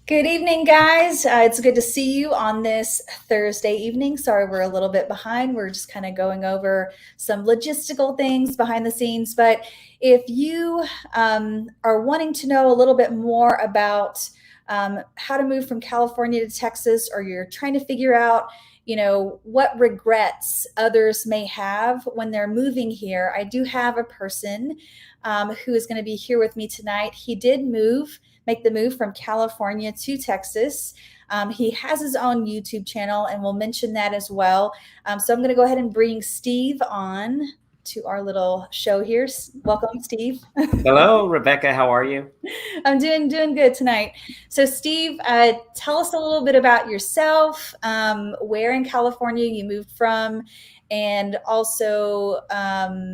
Good evening, guys. It's good to see you on this Thursday evening. Sorry, we're a little bit behind. We're just kind of going over some logistical things behind the scenes. But if you are wanting to know a little bit more about how to move from California to Texas, or you're trying to figure out, what regrets others may have when they're moving here, I do have a person who is going to be here with me tonight. He did make the move from California to Texas. He has his own YouTube channel, and we'll mention that as well. So I'm going to go ahead and bring Steve on to our little show here. Welcome, Steve. Hello, Rebecca. How are you? I'm doing good tonight. So, Steve, tell us a little bit about yourself, where in California you moved from, and also a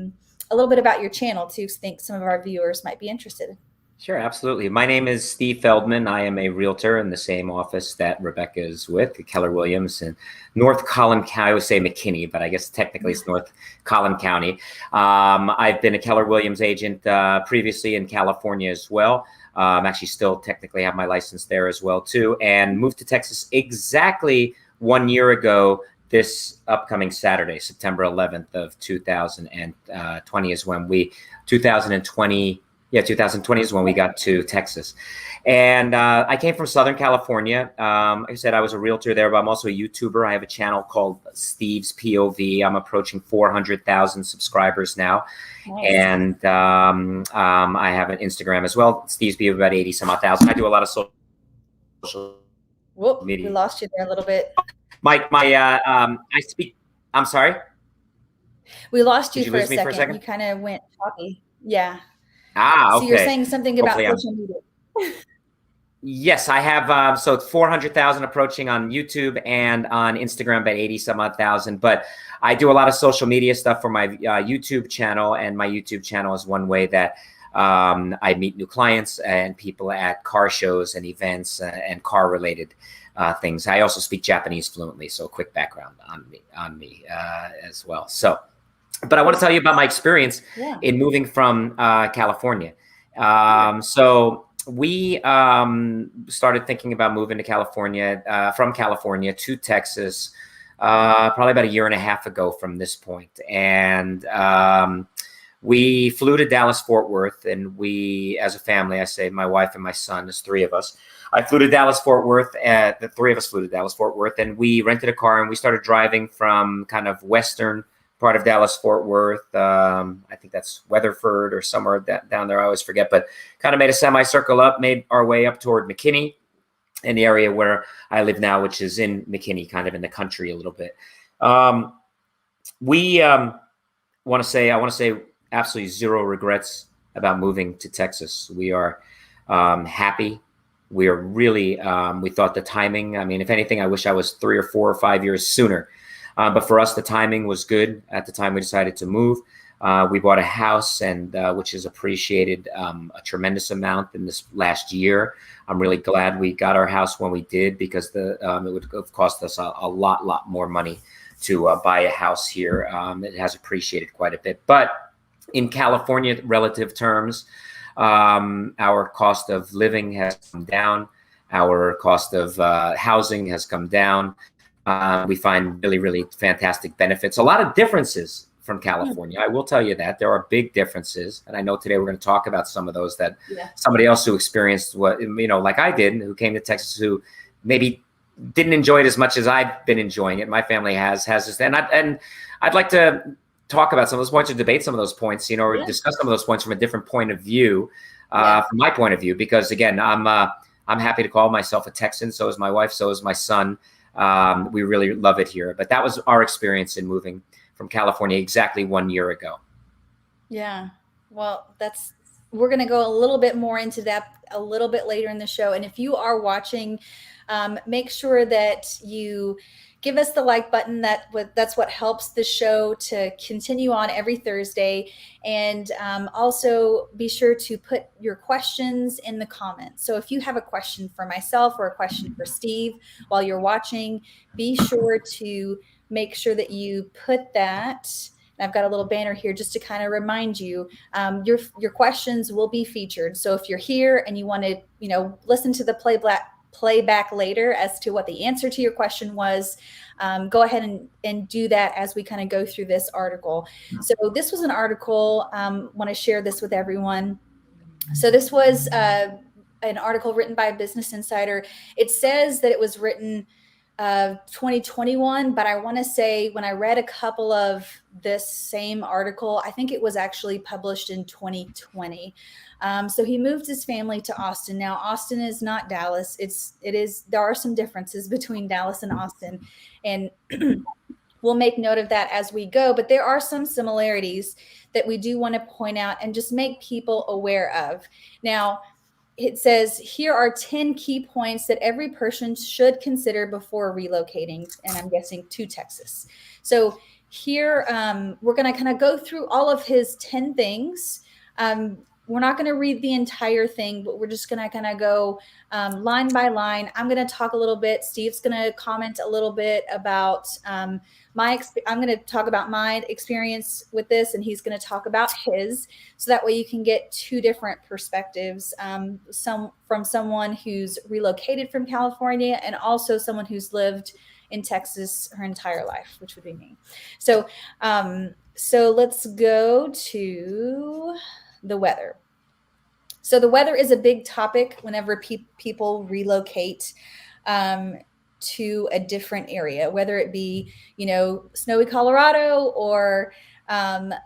little bit about your channel too. 'Cause I think some of our viewers might be interested. Sure, absolutely. My name is Steve Feldman. I am a realtor in the same office that Rebecca is with, Keller Williams, in North Collin County. I would say McKinney, but I guess technically it's North Collin County. I've been a Keller Williams agent previously in California as well. Actually still technically have my license there as well too, and moved to Texas exactly 1 year ago. This upcoming Saturday, September 11th of 2020 is when 2020. Yeah, 2020 is when we got to Texas. And I came from Southern California. Like I said, I was a realtor there, but I'm also a YouTuber. I have a channel called Steve's POV. I'm approaching 400,000 subscribers now. Nice. And I have an Instagram as well. Steve's POV, about 80 some odd thousand. I do a lot of social Whoop, we media. lost you there a little bit. I speak, I'm sorry? We lost you Did you for a lose me for a second. second? You kind of went choppy. Yeah. So you're Okay. saying something about Hopefully social media. Yes, I have. So it's 400,000 approaching on YouTube, and on Instagram about 80 some odd thousand. But I do a lot of social media stuff for my YouTube channel, and my YouTube channel is one way that I meet new clients and people at car shows and events and car related things. I also speak Japanese fluently, so a quick background on me as well. But I want to tell you about my experience in moving from California. So we started thinking about moving to California, from California to Texas, probably about a year and a half ago from this point. And we flew to Dallas-Fort Worth, and we, as a family, I say my wife and my son, there's three of us. I flew to Dallas-Fort Worth, the three of us flew to Dallas-Fort Worth, and we rented a car and we started driving from kind of western part of Dallas-Fort Worth. I think that's Weatherford or somewhere down there. I always forget, but kind of made a semicircle up, made our way up toward McKinney, in the area where I live now, which is in McKinney, kind of in the country a little bit. We want to say, I want to say absolutely zero regrets about moving to Texas. We are happy. We are really, we thought the timing, I mean, if anything, I wish I was 3 or 4 or 5 years sooner. But for us, the timing was good. At the time we decided to move, we bought a house, and which is appreciated a tremendous amount in this last year. I'm really glad we got our house when we did, because it would have cost us a lot more money to buy a house here. It has appreciated quite a bit. But in California, relative terms, our cost of living has come down. Our cost of housing has come down. We find really fantastic benefits. A lot of differences from California. I will tell you that there are big differences, and I know today we're going to talk about some of those that somebody else who experienced what, like I did, who came to Texas, who maybe didn't enjoy it as much as I've been enjoying it. My family has this, and I'd like to talk about some of those points, or debate some of those points, or discuss some of those points from a different point of view, from my point of view, because again, I'm happy to call myself a Texan. So is my wife. So is my son. We really love it here. But that was our experience in moving from California exactly 1 year ago. Yeah. Well, we're going to go a little bit more into that a little bit later in the show. And if you are watching, make sure that you give us the like button. That's what helps the show to continue on every Thursday. And also be sure to put your questions in the comments. So if you have a question for myself or a question for Steve while you're watching, be sure to make sure that you put that. And I've got a little banner here just to kind of remind you, your questions will be featured. So if you're here and you want to, listen to the play back later as to what the answer to your question was, go ahead and do that as we kind of go through this article. So this was an article, want to share this with everyone. So this was an article written by Business Insider. It says that it was written 2021, but I want to say when I read a couple of this same article, I think it was actually published in 2020. So he moved his family to Austin. Now, Austin is not Dallas. There are some differences between Dallas and Austin, and we'll make note of that as we go, but there are some similarities that we do want to point out and just make people aware of. Now, it says, here are 10 key points that every person should consider before relocating, and I'm guessing to Texas. So here, we're going to kind of go through all of his 10 things. We're not going to read the entire thing, but we're just going to kind of go line by line. I'm going to talk a little bit. Steve's going to comment a little bit about I'm going to talk about my experience with this, and he's going to talk about his. So that way you can get two different perspectives, from someone who's relocated from California and also someone who's lived in Texas her entire life, which would be me. So let's go to the weather. So the weather is a big topic whenever people relocate to a different area, whether it be, snowy Colorado or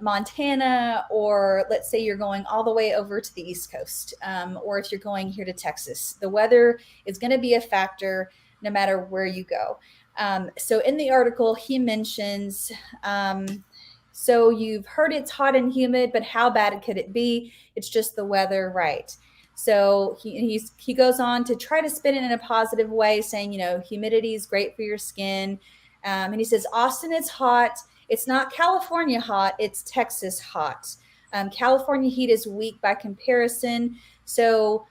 Montana, or let's say you're going all the way over to the East Coast, or if you're going here to Texas. The weather is going to be a factor no matter where you go. So in the article, he mentions, so you've heard it's hot and humid, but how bad could it be? It's just the weather, right? So he goes on to try to spin it in a positive way, saying, humidity is great for your skin. And he says, Austin is hot. It's not California hot. It's Texas hot. California heat is weak by comparison. So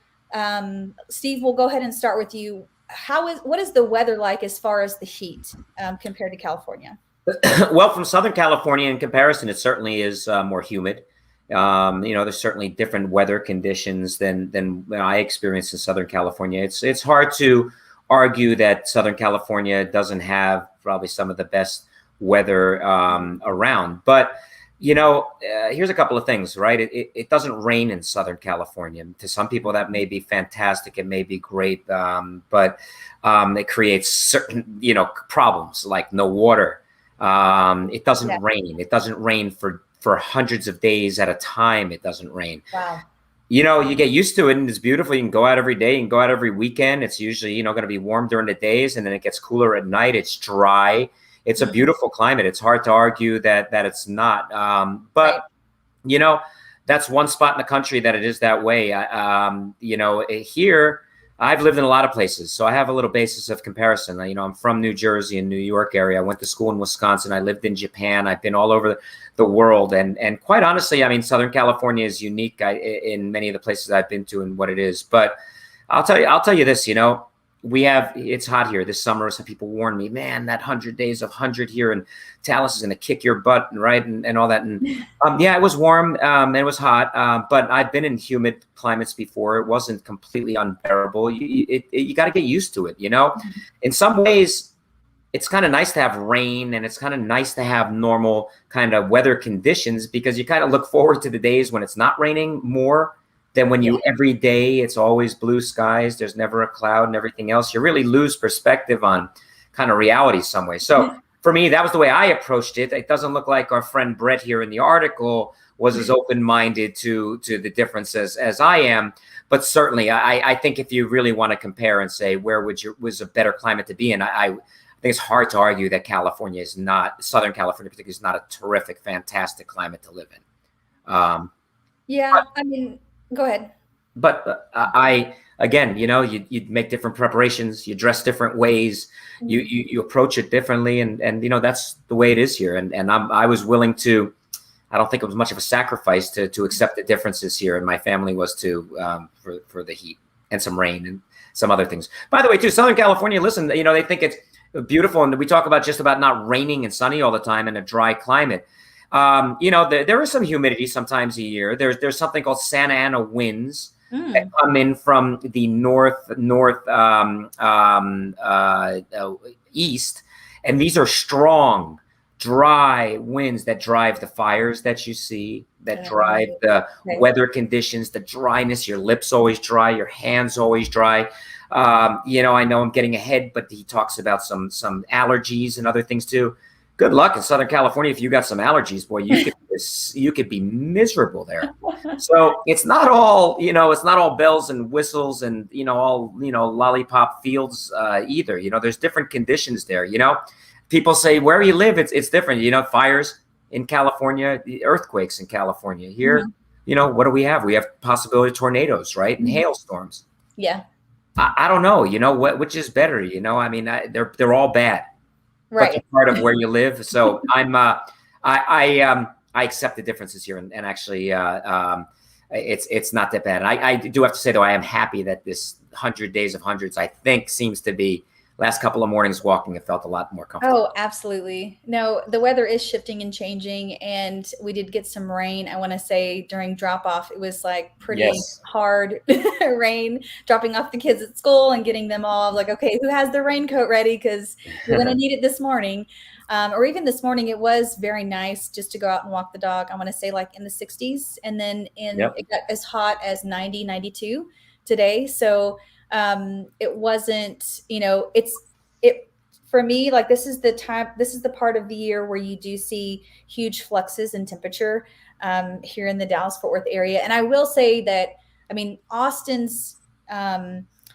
Steve, we'll go ahead and start with you. What is the weather like as far as the heat compared to California? Well, from Southern California in comparison, it certainly is more humid. There's certainly different weather conditions than I experienced in Southern California. It's hard to argue that Southern California doesn't have probably some of the best weather around. But here's a couple of things, right? It doesn't rain in Southern California. To some people, that may be fantastic. It may be great, but it creates certain problems like no water. It doesn't rain. It doesn't rain for hundreds of days at a time. It doesn't rain. Wow. You get used to it, and it's beautiful. You can go out every day. You can go out every weekend. It's usually, going to be warm during the days, and then it gets cooler at night. It's dry. It's a beautiful climate. It's hard to argue that it's not. But that's one spot in the country that it is that way. Here, I've lived in a lot of places, so I have a little basis of comparison. I'm from New Jersey and New York area. I went to school in Wisconsin. I lived in Japan. I've been all over the world, and quite honestly, Southern California is unique in many of the places I've been to and what it is. But I'll tell you this. It's hot here this summer. Some people warn me, man, that 100 days of 100 here in Dallas is going to kick your butt, right? And all that. And it was warm and it was hot, but I've been in humid climates before. It wasn't completely unbearable. You got to get used to it. In some ways, it's kind of nice to have rain, and it's kind of nice to have normal kind of weather conditions, because you kind of look forward to the days when it's not raining more than when every day it's always blue skies, there's never a cloud and everything else. You really lose perspective on kind of reality some way. So for me, that was the way I approached it. It doesn't look like our friend Brett here in the article was as open-minded to the differences as I am. But certainly, I think if you really want to compare and say where was a better climate to be in, I think it's hard to argue that Southern California particularly is not a terrific, fantastic climate to live in. Go ahead. But you make different preparations, you dress different ways, you approach it differently, and that's the way it is here. And I was willing to. I don't think it was much of a sacrifice to accept the differences here, and my family was too, for the heat and some rain and some other things. By the way, too, Southern California, listen, they think it's beautiful, and we talk about just about not raining and sunny all the time in a dry climate. There is some humidity sometimes a year. There's something called Santa Ana winds, Mm. come in from the east, and these are strong, dry winds that drive the fires that you see, that drive Oh, the okay. weather conditions, the dryness. Your lips always dry, your hands always dry. I know I'm getting ahead, but he talks about some allergies and other things too. Good luck in Southern California if you got some allergies, boy. You could be miserable there. So it's not all, it's not all bells and whistles and, all, lollipop fields either. There's different conditions there. People say, where you live, it's different. Fires in California, earthquakes in California. Here, Mhm. what do we have? We have possibility of tornadoes, right? And Mhm. hailstorms. Yeah. I don't know, which is better, I mean, they're all bad, but they're Right. part of where you live. So I accept the differences here, and actually, it's not that bad. I do have to say though, I am happy that this 100 days of hundreds, I think, seems to be last couple of mornings walking. It felt a lot more comfortable. Oh, absolutely. No, the weather is shifting and changing, and we did get some rain. I want to say during drop off, it was like pretty Yes. hard rain, dropping off the kids at school and getting them all like, okay, who has their raincoat ready? Because you're going to need it this morning. Or even this morning, it was very nice just to go out and walk the dog. I want to say like in the 60s, and then Yep. it got as hot as 90, 92 today. So it wasn't, it for me, like this is the part of the year where you do see huge fluxes in temperature here in the Dallas Fort Worth area. And I will say that, I mean, Austin's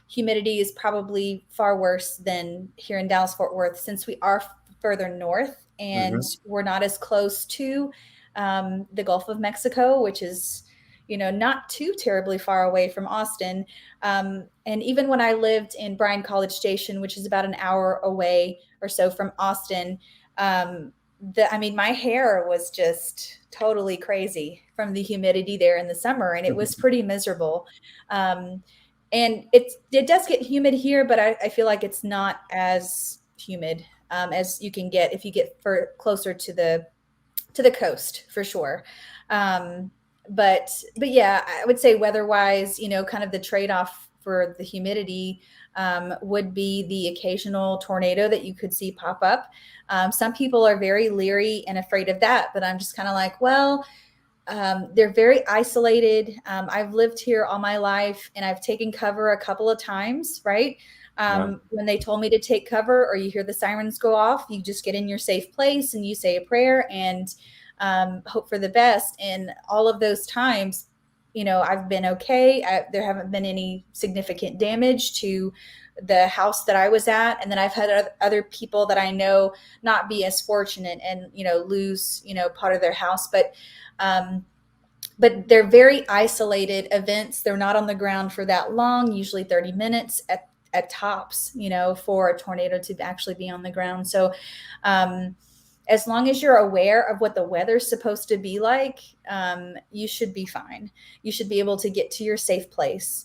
humidity is probably far worse than here in Dallas Fort Worth, since we are further north and Hmm. we're not as close to the Gulf of Mexico, which is, not too terribly far away from Austin. And even when I lived in Bryan College Station, which is about an hour away or so from Austin, my hair was just totally crazy from the humidity there in the summer, and it was pretty miserable. Um, and it does get humid here, but I feel like it's not as humid as you can get if you get closer to the coast for sure. Um, but yeah, I would say weather-wise, kind of the trade-off for the humidity would be the occasional tornado that you could see pop up. Some people are very leery and afraid of that, but I'm just kind of like, well, they're very isolated. I've lived here all my life, and I've taken cover a couple of times, right? Yeah. When they told me to take cover or you hear the sirens go off, you just get in your safe place and you say a prayer and hope for the best. And all of those times, I've been okay. There haven't been any significant damage to the house that I was at. And then I've had other people that I know not be as fortunate and, lose, part of their house. Um, but they're very isolated events. They're not on the ground for that long, usually 30 minutes at tops, for a tornado to actually be on the ground. So, as long as you're aware of what the weather's supposed to be like, you should be fine. You should be able to get to your safe place.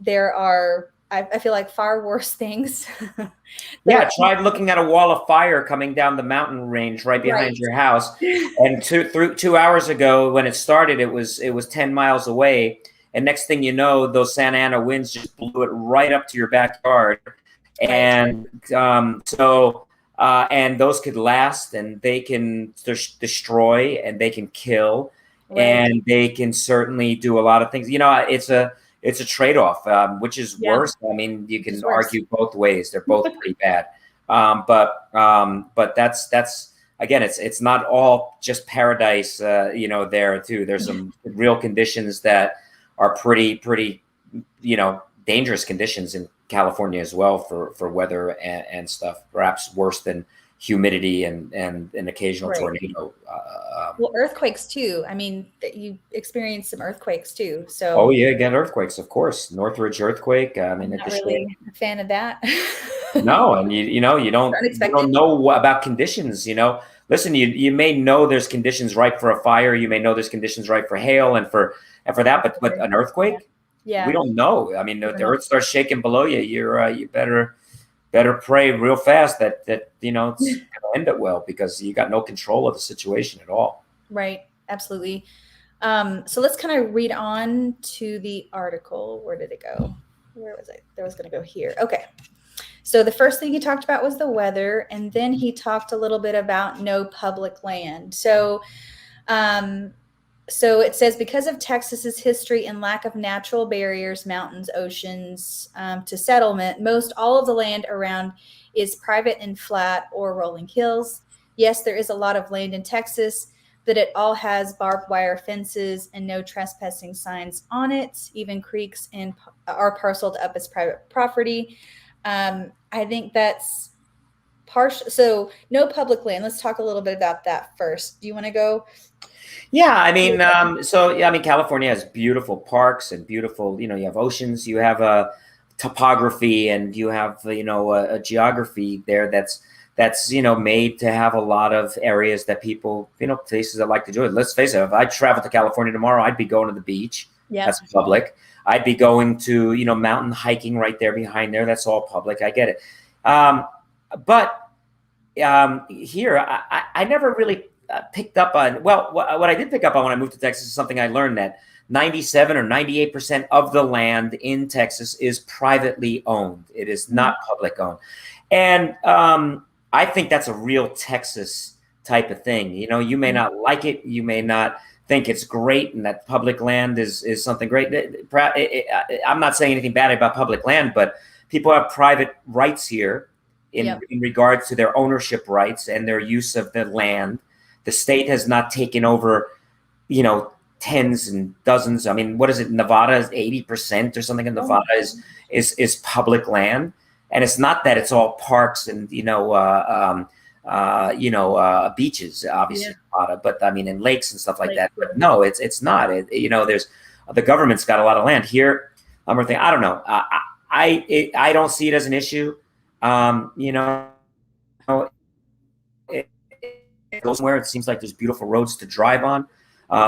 There are, I feel like, far worse things that Yeah, are try looking at a wall of fire coming down the mountain range right behind right. your house. And 2 hours ago, when it started, it was 10 miles away. And next thing you know, those Santa Ana winds just blew it right up to your backyard. Right. And and those could last, and they can destroy, and they can kill, Right. and they can certainly do a lot of things. It's a trade-off, which is Yeah. worse. I mean, you Which is can worse. argue both ways. They're both pretty bad. But that's again, it's not all just paradise. There too. There's some real conditions that are pretty dangerous conditions in California as well for weather and stuff. Perhaps worse than humidity and an occasional Right. tornado. Well, earthquakes too. I mean, you experienced some earthquakes too. Oh So yeah, again, earthquakes, of course. Northridge earthquake. I mean, I'm it not destroyed. really a fan of that. No, and you don't Unexpected. know about conditions. Listen, you may know there's conditions right for a fire. You may know there's conditions right for hail and for that, but an Yeah. earthquake, we Yeah. don't know. I mean, if Never the know. earth starts shaking below you, you better pray real fast that it's going to end it well, because you got no control of the situation at all. Right. Absolutely. So let's kind of read on to the article. Where did it go? Where was it? There was going to go here. Okay. So the first thing he talked about was the weather, and then he talked a little bit about no public land. Um, so it says because of Texas's history and lack of natural barriers, mountains, oceans to settlement, most all of the land around is private and flat or rolling hills. Yes, there is a lot of land in Texas, but it all has barbed wire fences and no trespassing signs on it. Even creeks are parceled up as private property. I think that's partial. So no public land. Let's talk a little bit about that first. Do you want to go? Yeah, I mean, California has beautiful parks and beautiful, you have oceans, you have a topography, and you have, a geography there that's made to have a lot of areas that people, places that like to do it. Let's face it, if I traveled to California tomorrow, I'd be going to the beach. Yeah. That's public. I'd be going to, mountain hiking right there behind there. That's all public. I get it. But here, I never really picked up on, well, what I did pick up on when I moved to Texas is something I learned, that 97 or 98% of the land in Texas is privately owned. It is not public owned. And I think that's a real Texas type of thing. You may not like it. You may not think it's great, and that public land is something great. I'm not saying anything bad about public land, but people have private rights here in regards to their ownership rights and their use of the land. The state has not taken over, tens and dozens. I mean, what is it? Nevada is 80% or something in Nevada is public land. And it's not that it's all parks and, beaches, obviously, Nevada, but I mean, and lakes and stuff like that. But no, it's not. There's the government's got a lot of land here. I don't know. I don't see it as an issue. It goes somewhere. It seems like there's beautiful roads to drive on.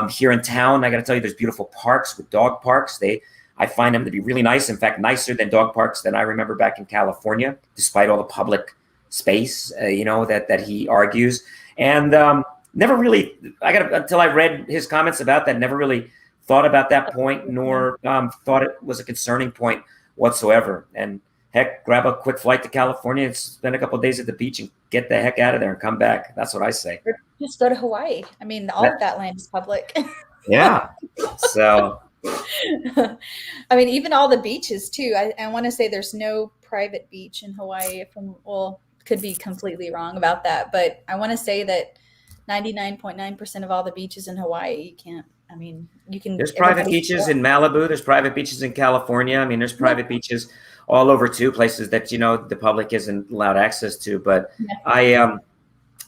Here in town, I got to tell you, there's beautiful parks with dog parks. I find them to be really nice. In fact, nicer than dog parks than I remember back in California, despite all the public space, that he argues. And never really, until I read his comments about that, never really thought about that point, nor thought it was a concerning point whatsoever. And heck, grab a quick flight to California and spend a couple of days at the beach and get the heck out of there and come back. That's what I say. Or just go to Hawaii. I mean, all of that land is public. Yeah. So, I mean, even all the beaches too. I want to say there's no private beach in Hawaii. Could be completely wrong about that, but I want to say that 99.9% of all the beaches in Hawaii, you can. There's private beaches in Malibu. There's private beaches in California. I mean, there's private beaches all over too, places that the public isn't allowed access to. But I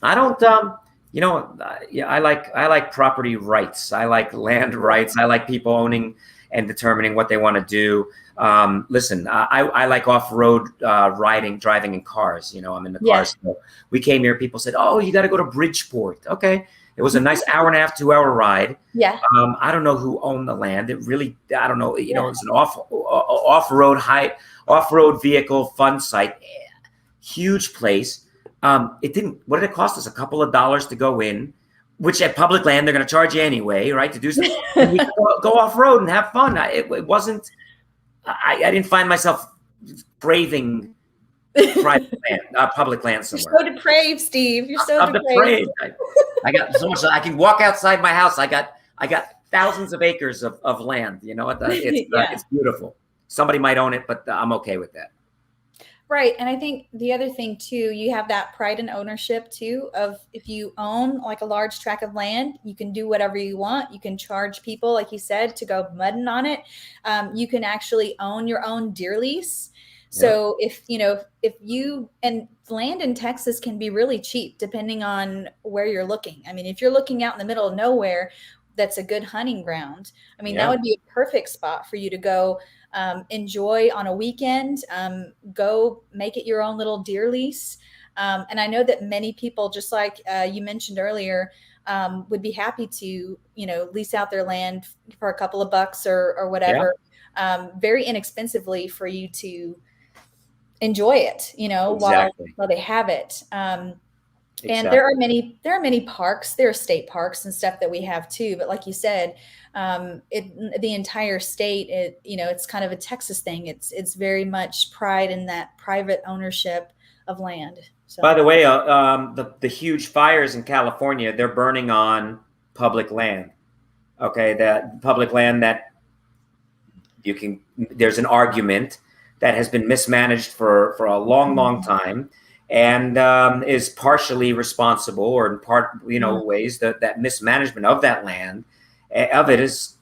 don't. I like property rights. I like land rights. I like people owning and determining what they want to do. Listen, I like off-road driving in cars. I'm in the cars. So we came here. People said, "Oh, you got to go to Bridgeport." Okay. It was a nice hour and a half, 2-hour ride. Yeah. I don't know who owned the land. It really, I don't know. It was an off-road vehicle fun site, huge place. What did it cost us? A couple of dollars to go in, which at public land, they're going to charge you anyway, right? To do something. We go off-road and have fun. It wasn't, I didn't find myself craving private land, public land somewhere. You're so depraved, Steve. You're so depraved. I got so much. I can walk outside my house. I got thousands of acres of land. It's beautiful. Somebody might own it, but I'm okay with that. Right. And I think the other thing too, you have that pride and ownership too, of if you own like a large tract of land, you can do whatever you want. You can charge people, like you said, to go mudding on it. You can actually own your own deer lease. So if land in Texas can be really cheap depending on where you're looking. I mean, if you're looking out in the middle of nowhere, that's a good hunting ground. I mean, that would be a perfect spot for you to go enjoy on a weekend, go make it your own little deer lease. And I know that many people, just like you mentioned earlier, would be happy to, lease out their land for a couple of bucks or whatever, very inexpensively for you to enjoy it, exactly. while they have it. And Exactly. there are many parks, there are state parks and stuff that we have too. But like you said, the entire state, it's kind of a Texas thing. It's very much pride in that private ownership of land. By So the way, the huge fires in California, they're burning on public land. Okay, that public land that you can. There's an argument that has been mismanaged for a long, long time, and is partially responsible, or in part, ways that mismanagement of that land, of it is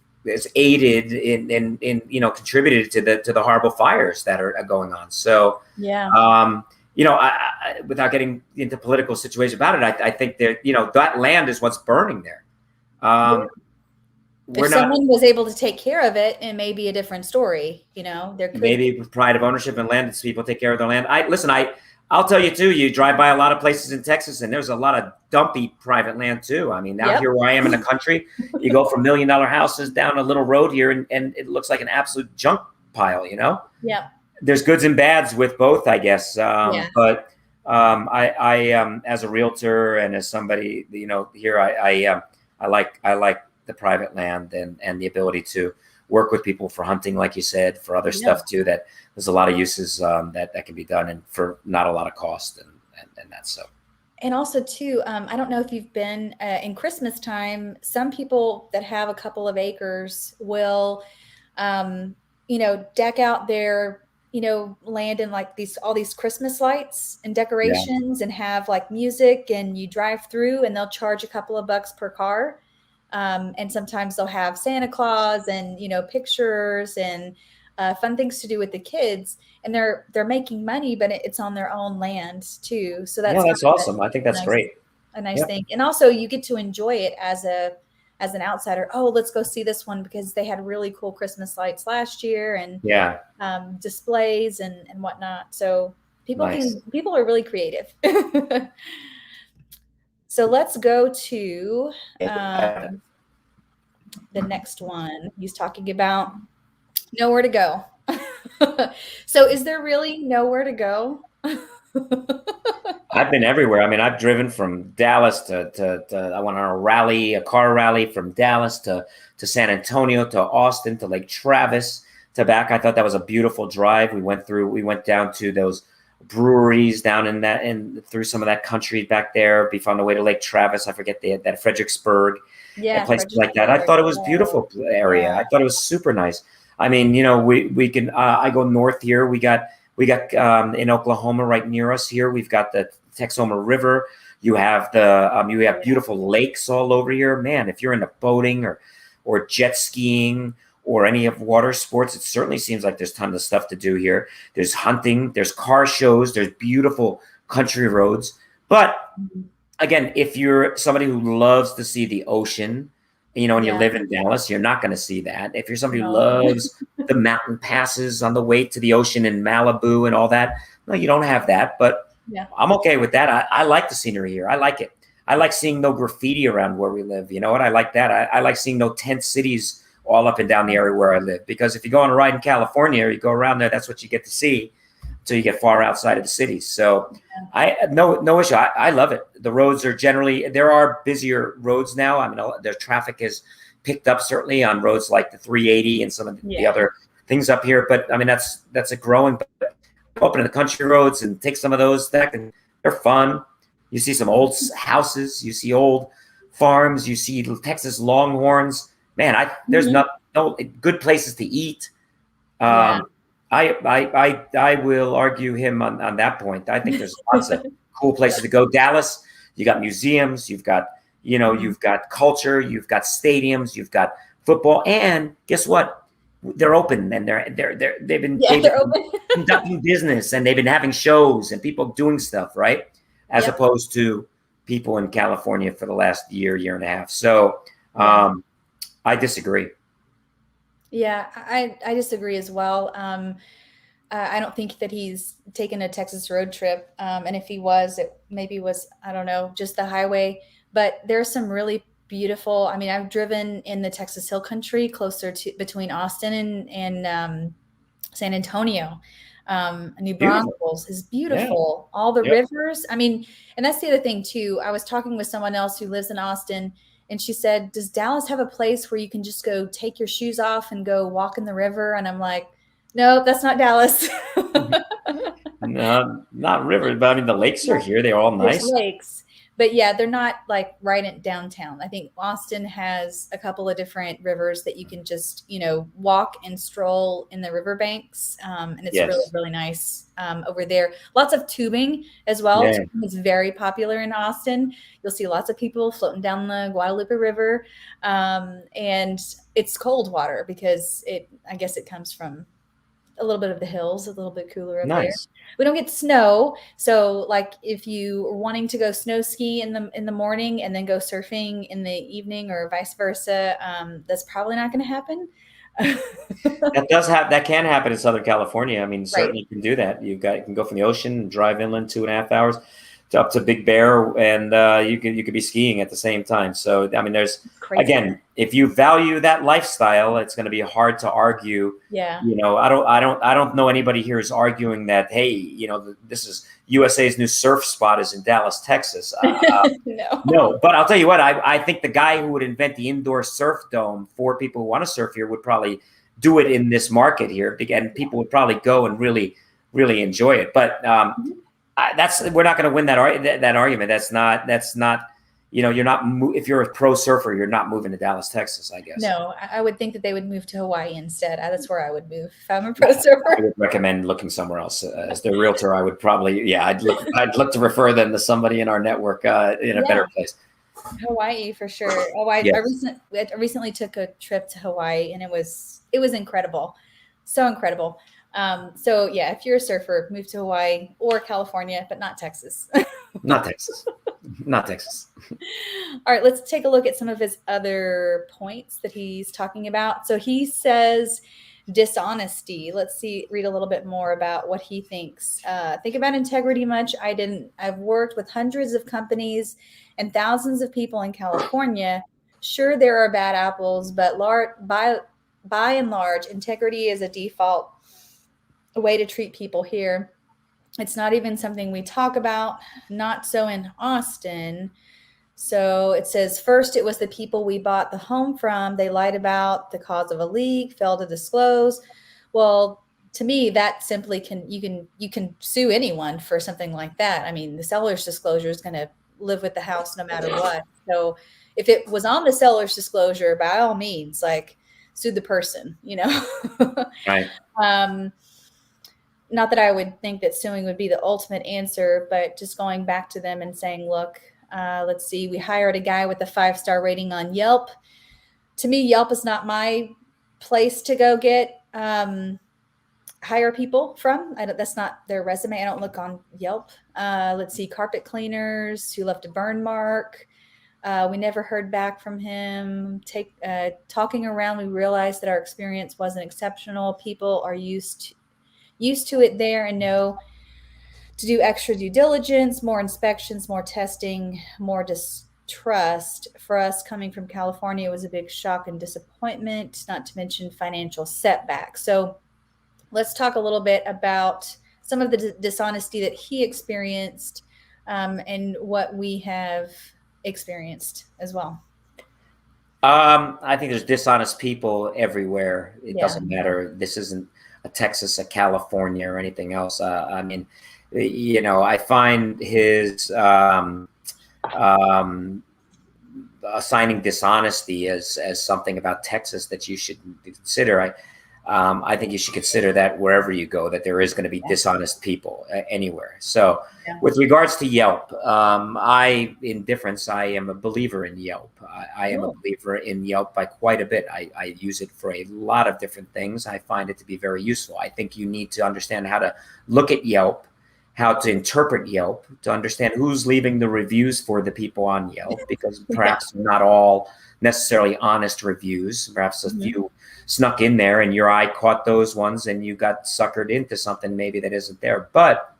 aided in contributed to the horrible fires that are going on. So, yeah. um, without getting into political situation about it, I think that that land is what's burning there. Yeah. Um, If we're not. someone was able to take care of it, it may be a different story. There could Maybe with pride of ownership and land, it's people take care of their land. I'll tell you too. You drive by a lot of places in Texas, and there's a lot of dumpy private land too. I mean, out Yep. here where I am in the country, you go from $1 million houses down a little road here, and it looks like an absolute junk pile. Yep. There's goods and bads with both, I guess. Yeah. But as a realtor and as somebody, here, I like the private land and the ability to work with people for hunting, like you said, for other Yeah. stuff too. That there's a lot of uses that can be done, and for not a lot of cost, and that's so. And also too, I don't know if you've been in Christmas time. Some people that have a couple of acres will, deck out their, land in like all these Christmas lights and Yeah, decorations, and have like music, and you drive through, and they'll charge a couple of bucks per car. And sometimes they'll have Santa Claus and pictures and fun things to do with the kids, and they're making money, but it's on their own land too. So yeah, that's kind that's of awesome. I think a that's nice great. a nice Yeah, thing. And also you get to enjoy it as an outsider. Oh, let's go see this one because they had really cool Christmas lights last year, and yeah, displays and whatnot. So nice. people are really creative. So let's go to I the next one. He's talking about nowhere to go. So is there really nowhere to go? I've been everywhere. I mean, I've driven from Dallas to I went on a car rally from Dallas to San Antonio to Austin to Lake Travis to back. I thought that was a beautiful drive. We went down to those breweries down in that and through some of that country back there. We found a way to Lake Travis. I forget that Fredericksburg and Yeah, places like that. I Fredericksburg. thought it was Oh, beautiful area. yeah. I thought it was super nice. I mean, we can. I go north here. We got in Oklahoma right near us here. We've got the Texoma River. You have beautiful lakes all over here. Man, if you're into boating or jet skiing or any of water sports, it certainly seems like there's tons of stuff to do here. There's hunting, there's car shows, there's beautiful country roads. But Mhm. again, if you're somebody who loves to see the ocean, and you Yeah. live in Dallas, you're not going to see that. If you're somebody who No. loves the mountain passes on the way to the ocean in Malibu and all that, no, you don't have that. But Yeah. I'm okay with that. I like the scenery here. I like it. I like seeing no graffiti around where we live. You know what? I like that. I like seeing no tent cities all up and down the area where I live. Because if you go on a ride in California or you go around there, that's what you get to see until you get far outside of the cities. So I no issue. I love it. The roads are there are busier roads now. I mean, the traffic has picked up certainly on roads like the 380 and some of the Yeah. other things up here. But I mean, that's a growing. But open to the country roads and take some of those. They're fun. You see some old houses. You see old farms. You see Texas Longhorns. Man, there's Mhm. no good places to eat. Yeah. Um, I will argue him on that point. I think there's lots of cool places to go. Dallas, you got museums, Mhm. you've got culture, you've got stadiums, you've got football, and guess what? They're open and Yeah, they've they're been open. conducting business and they've been having shows and people doing stuff, right? As Yep. opposed to people in California for the last year and a half. So Yeah. I disagree. Yeah, I disagree as well. I don't think that he's taken a Texas road trip. And if he was, it maybe was, I don't know, just the highway. But there's some really beautiful. I mean, I've driven in the Texas Hill Country closer to between Austin and San Antonio. New Beautiful. Braunfels is Yeah. beautiful. All the Yep. rivers. I mean, and that's the other thing too. I was talking with someone else who lives in Austin, and she said, "Does Dallas have a place where you can just go take your shoes off and go walk in the river?" And I'm like, "No, that's not Dallas." No, not rivers, but I mean the lakes are here. They're all There's nice. lakes, but yeah, they're not like right in downtown. I think Austin has a couple of different rivers that you can just, walk and stroll in the riverbanks. And it's really, Yes. really nice over there. Lots of tubing as well. Yeah. Tubing is very popular in Austin. You'll see lots of people floating down the Guadalupe River. And it's cold water because I guess it comes from a little bit of the hills, a little bit cooler up there. Nice. We don't get snow, so like if you are wanting to go snow ski in the morning and then go surfing in the evening or vice versa, that's probably not going to happen. That can happen in Southern California. I mean, Right. certainly you can do that. You can go from the ocean and drive inland 2.5 hours to up to Big Bear, and you could be skiing at the same time. So I mean, there's It's crazy. again, if you value that lifestyle, it's going to be hard to argue. Yeah. I don't know anybody here who's arguing that, hey, this is USA's new surf spot is in Dallas, Texas. No. No, but I'll tell you what, I think the guy who would invent the indoor surf dome for people who want to surf here would probably do it in this market here, and people would probably go and really, really enjoy it. But we're not going to win that argument. That's not. You're not if you're a pro surfer, you're not moving to Dallas, Texas, I guess. No, I would think that they would move to Hawaii instead. That's where I would move if I'm a pro surfer. I would recommend looking somewhere else. As their realtor, I would probably, I'd look to refer them to somebody in our network in a better place. Hawaii for sure. I recently took a trip to Hawaii, and it was incredible, so incredible. So yeah, if you're a surfer, move to Hawaii or California, but not Texas. Not Texas. Not Texas. All right, let's take a look at some of his other points that he's talking about. So he says dishonesty. Let's read a little bit more about what he thinks. Think about integrity much? I didn't. I've worked with hundreds of companies and thousands of people in California. Sure, there are bad apples, but by and large, integrity is a default way to treat people here. It's not even something we talk about, not so in Austin. So it says, first, it was the people we bought the home from. They lied about the cause of a leak, failed to disclose. Well, to me, that simply you can sue anyone for something like that. I mean, the seller's disclosure is going to live with the house no matter what. So if it was on the seller's disclosure, by all means, like sue the person, Right. Not that I would think that suing would be the ultimate answer, but just going back to them and saying, look, let's see, we hired a guy with a 5-star rating on Yelp. To me, Yelp is not my place to go get hire people from. That's not their resume. I don't look on Yelp. Let's see, carpet cleaners who left a burn mark. We never heard back from him. Talking around, we realized that our experience wasn't exceptional. People are used to it there and know to do extra due diligence, more inspections, more testing, more distrust. For us coming from California, it was a big shock and disappointment, not to mention financial setback. So let's talk a little bit about some of the dishonesty that he experienced and what we have experienced as well. I think there's dishonest people everywhere. It Yeah. doesn't matter. This isn't a Texas, a California, or anything else. I mean, I find his assigning dishonesty as something about Texas that you should consider. I think you should consider that wherever you go, that there is going to be dishonest people anywhere. So with regards to Yelp, I am a believer in Yelp. I am a believer in Yelp by quite a bit. I use it for a lot of different things. I find it to be very useful. I think you need to understand how to look at Yelp, how to interpret Yelp, to understand who's leaving the reviews for the people on Yelp, because perhaps not all necessarily honest reviews. Perhaps a few snuck in there and your eye caught those ones and you got suckered into something maybe that isn't there. But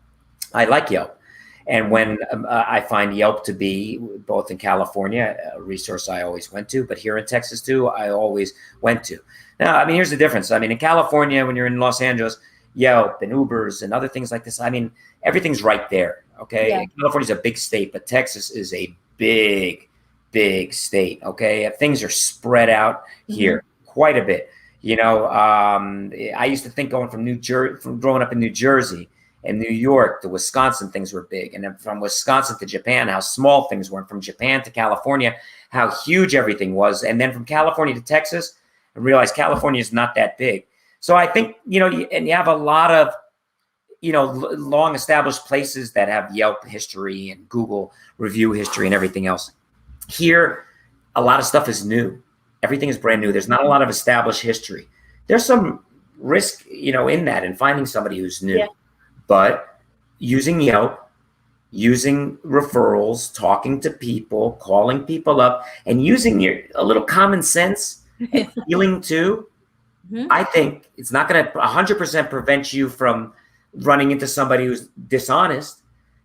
I like Yelp. And when I find Yelp to be, both in California, a resource I always went to, but here in Texas too, I always went to. Now, I mean, here's the difference. I mean, in California, when you're in Los Angeles, Yelp and Ubers and other things like this. I mean, everything's right there. Okay. Yeah. California's a big state, but Texas is a big state. Okay. Things are spread out here quite a bit. I used to think going from growing up in New Jersey and New York to Wisconsin, things were big. And then from Wisconsin to Japan, how small things were. And from Japan to California, how huge everything was. And then from California to Texas, I realized California is not that big. So I think, and you have a lot of, long established places that have Yelp history and Google review history and everything else. Here, a lot of stuff is new. Everything is brand new. There's not a lot of established history. There's some risk, in that, in finding somebody who's new. Yeah. But using Yelp, using referrals, talking to people, calling people up, and using a little common sense and feeling too, I think it's not going to 100% prevent you from running into somebody who's dishonest,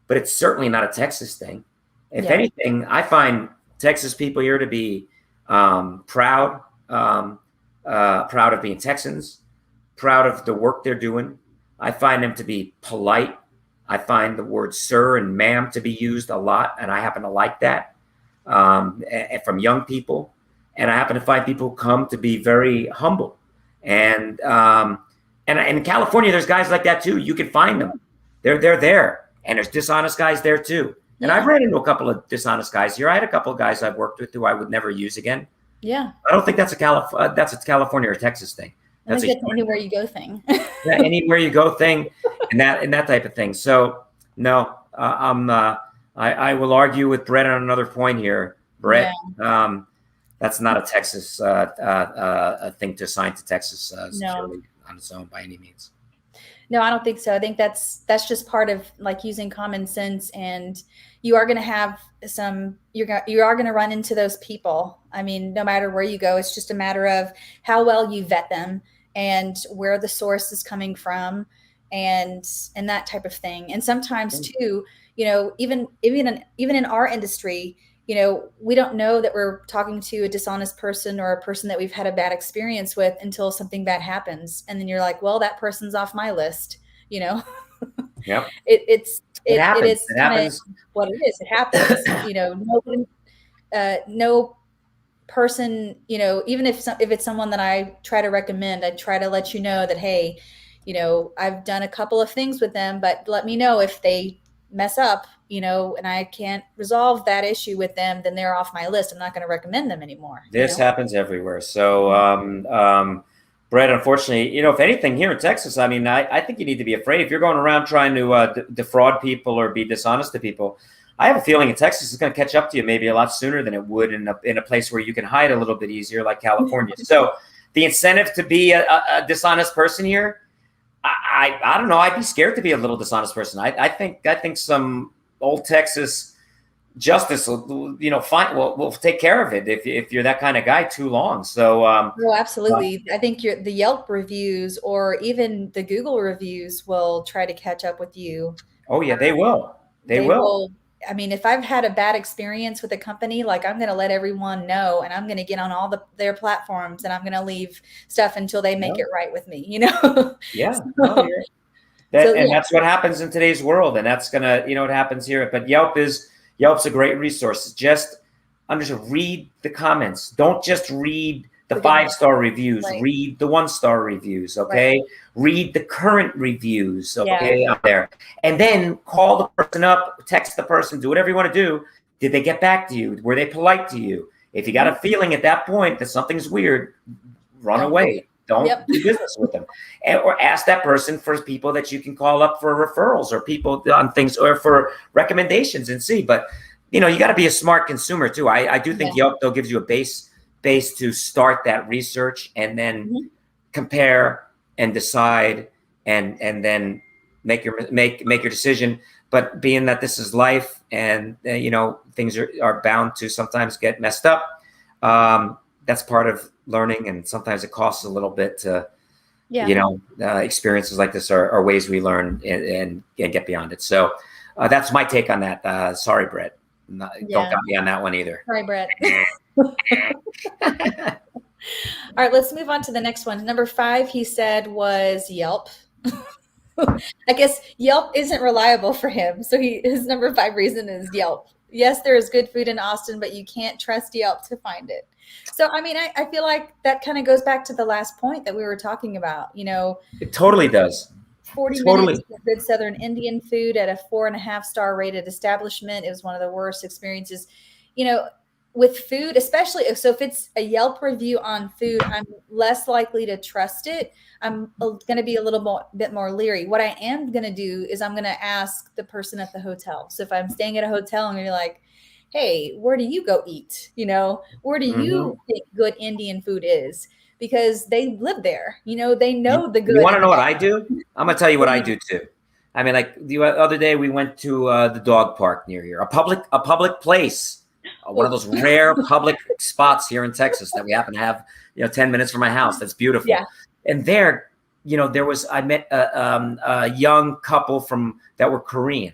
but it's certainly not a Texas thing. If anything, I find Texas people here to be proud of being Texans, proud of the work they're doing. I find them to be polite. I find the word sir and ma'am to be used a lot, and I happen to like that from young people. And I happen to find people who come to be very humble. And in California, there's guys like that too. You can find them. They're there. And there's dishonest guys there too. And I've ran into a couple of dishonest guys here. I had a couple of guys I've worked with who I would never use again. Yeah. I don't think that's a California or Texas thing. That's anywhere you go thing. Anywhere you go thing, and that type of thing. So no, I will argue with Brett on another point here. Brett, that's not a Texas thing to assign to Texas securely on its own by any means. No, I don't think so. I think that's just part of like using common sense, and you are going to have you are going to run into those people. I mean, no matter where you go, it's just a matter of how well you vet them and where the source is coming from and that type of thing. And sometimes too, even in our industry, we don't know that we're talking to a dishonest person or a person that we've had a bad experience with until something bad happens. And then you're like, well, that person's off my list, Yep. It happens. is kind of what it is. It happens, no person, even if it's someone that I try to recommend, I try to let you know that, hey, I've done a couple of things with them, but let me know if they mess up, and I can't resolve that issue with them, then they're off my list. I'm not going to recommend them anymore. This happens everywhere. So, Brett, unfortunately, if anything here in Texas, I mean, I think you need to be afraid if you're going around trying to defraud people or be dishonest to people. I have a feeling in Texas is going to catch up to you maybe a lot sooner than it would in a place where you can hide a little bit easier, like California. So the incentive to be a dishonest person here, I don't know. I'd be scared to be a little dishonest person. I think some old Texas justice will take care of it if you're that kind of guy too long. So absolutely. I think the Yelp reviews or even the Google reviews will try to catch up with you. Oh yeah, they will. They will. I mean, if I've had a bad experience with a company, like I'm going to let everyone know, and I'm going to get on all their platforms, and I'm going to leave stuff until they make it right with me, Yeah. That's what happens in today's world. And that's going to, it happens here. But Yelp's a great resource. Just read the comments. Don't just read the 5-star reviews. Right. Read the 1-star reviews. Okay. Right. Read the current reviews. Okay. Out there. And then call the person up, text the person, do whatever you want to do. Did they get back to you? Were they polite to you? If you got a feeling at that point that something's weird, run away. Don't do business with them. Or ask that person for people that you can call up for referrals or people on things or for recommendations and see. But, you got to be a smart consumer too. I do think Yelp, though, gives you a base to start that research and then compare and decide and then make your decision. But being that this is life and, things are bound to sometimes get messed up, that's part of learning, and sometimes it costs a little bit to, experiences like this are ways we learn and get beyond it. So that's my take on that. Sorry, Brett. Don't got me on that one either. Sorry, Brett. All right, let's move on to the next one. Number 5, he said, was Yelp. I guess Yelp isn't reliable for him. So his number 5 reason is Yelp. Yes, there is good food in Austin, but you can't trust Yelp to find it. So, I mean, I feel like that kind of goes back to the last point that we were talking about. It totally does. 40 minutes Totally. of good Southern Indian food at a 4.5-star rated establishment. It was one of the worst experiences, you know, with food, especially. So if it's a Yelp review on food, I'm less likely to trust it. I'm going to be a bit more leery. What I am going to do is I'm going to ask the person at the hotel. So if I'm staying at a hotel, I'm going to be like, hey, where do you go eat? Where do Mm-hmm. you think good Indian food is? Because they live there, they know the You good want to and the know what bad. I do? I'm gonna tell you what What do I you do too. I mean, like the other day, we went to the dog park near here, a public place, one of Oh, those rare public spots here in Texas that we happen to have, 10 minutes from my house. That's beautiful. yeah, And there, I met a young couple that were Korean.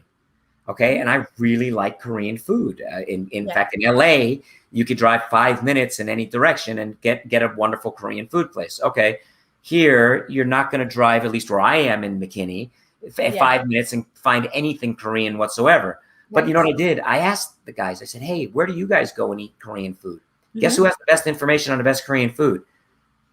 Okay, mhm, and I really like Korean food. In yeah, fact, in LA, you could drive 5 minutes in any direction and get a wonderful Korean food place. Okay, here you're not going to drive, at least where I am in McKinney, yeah, 5 minutes and find anything Korean whatsoever. But you know right. what I did? I asked the guys. I said, "Hey, where do you guys go and eat Korean food? Guess who Mhm. has the best information on the best Korean food?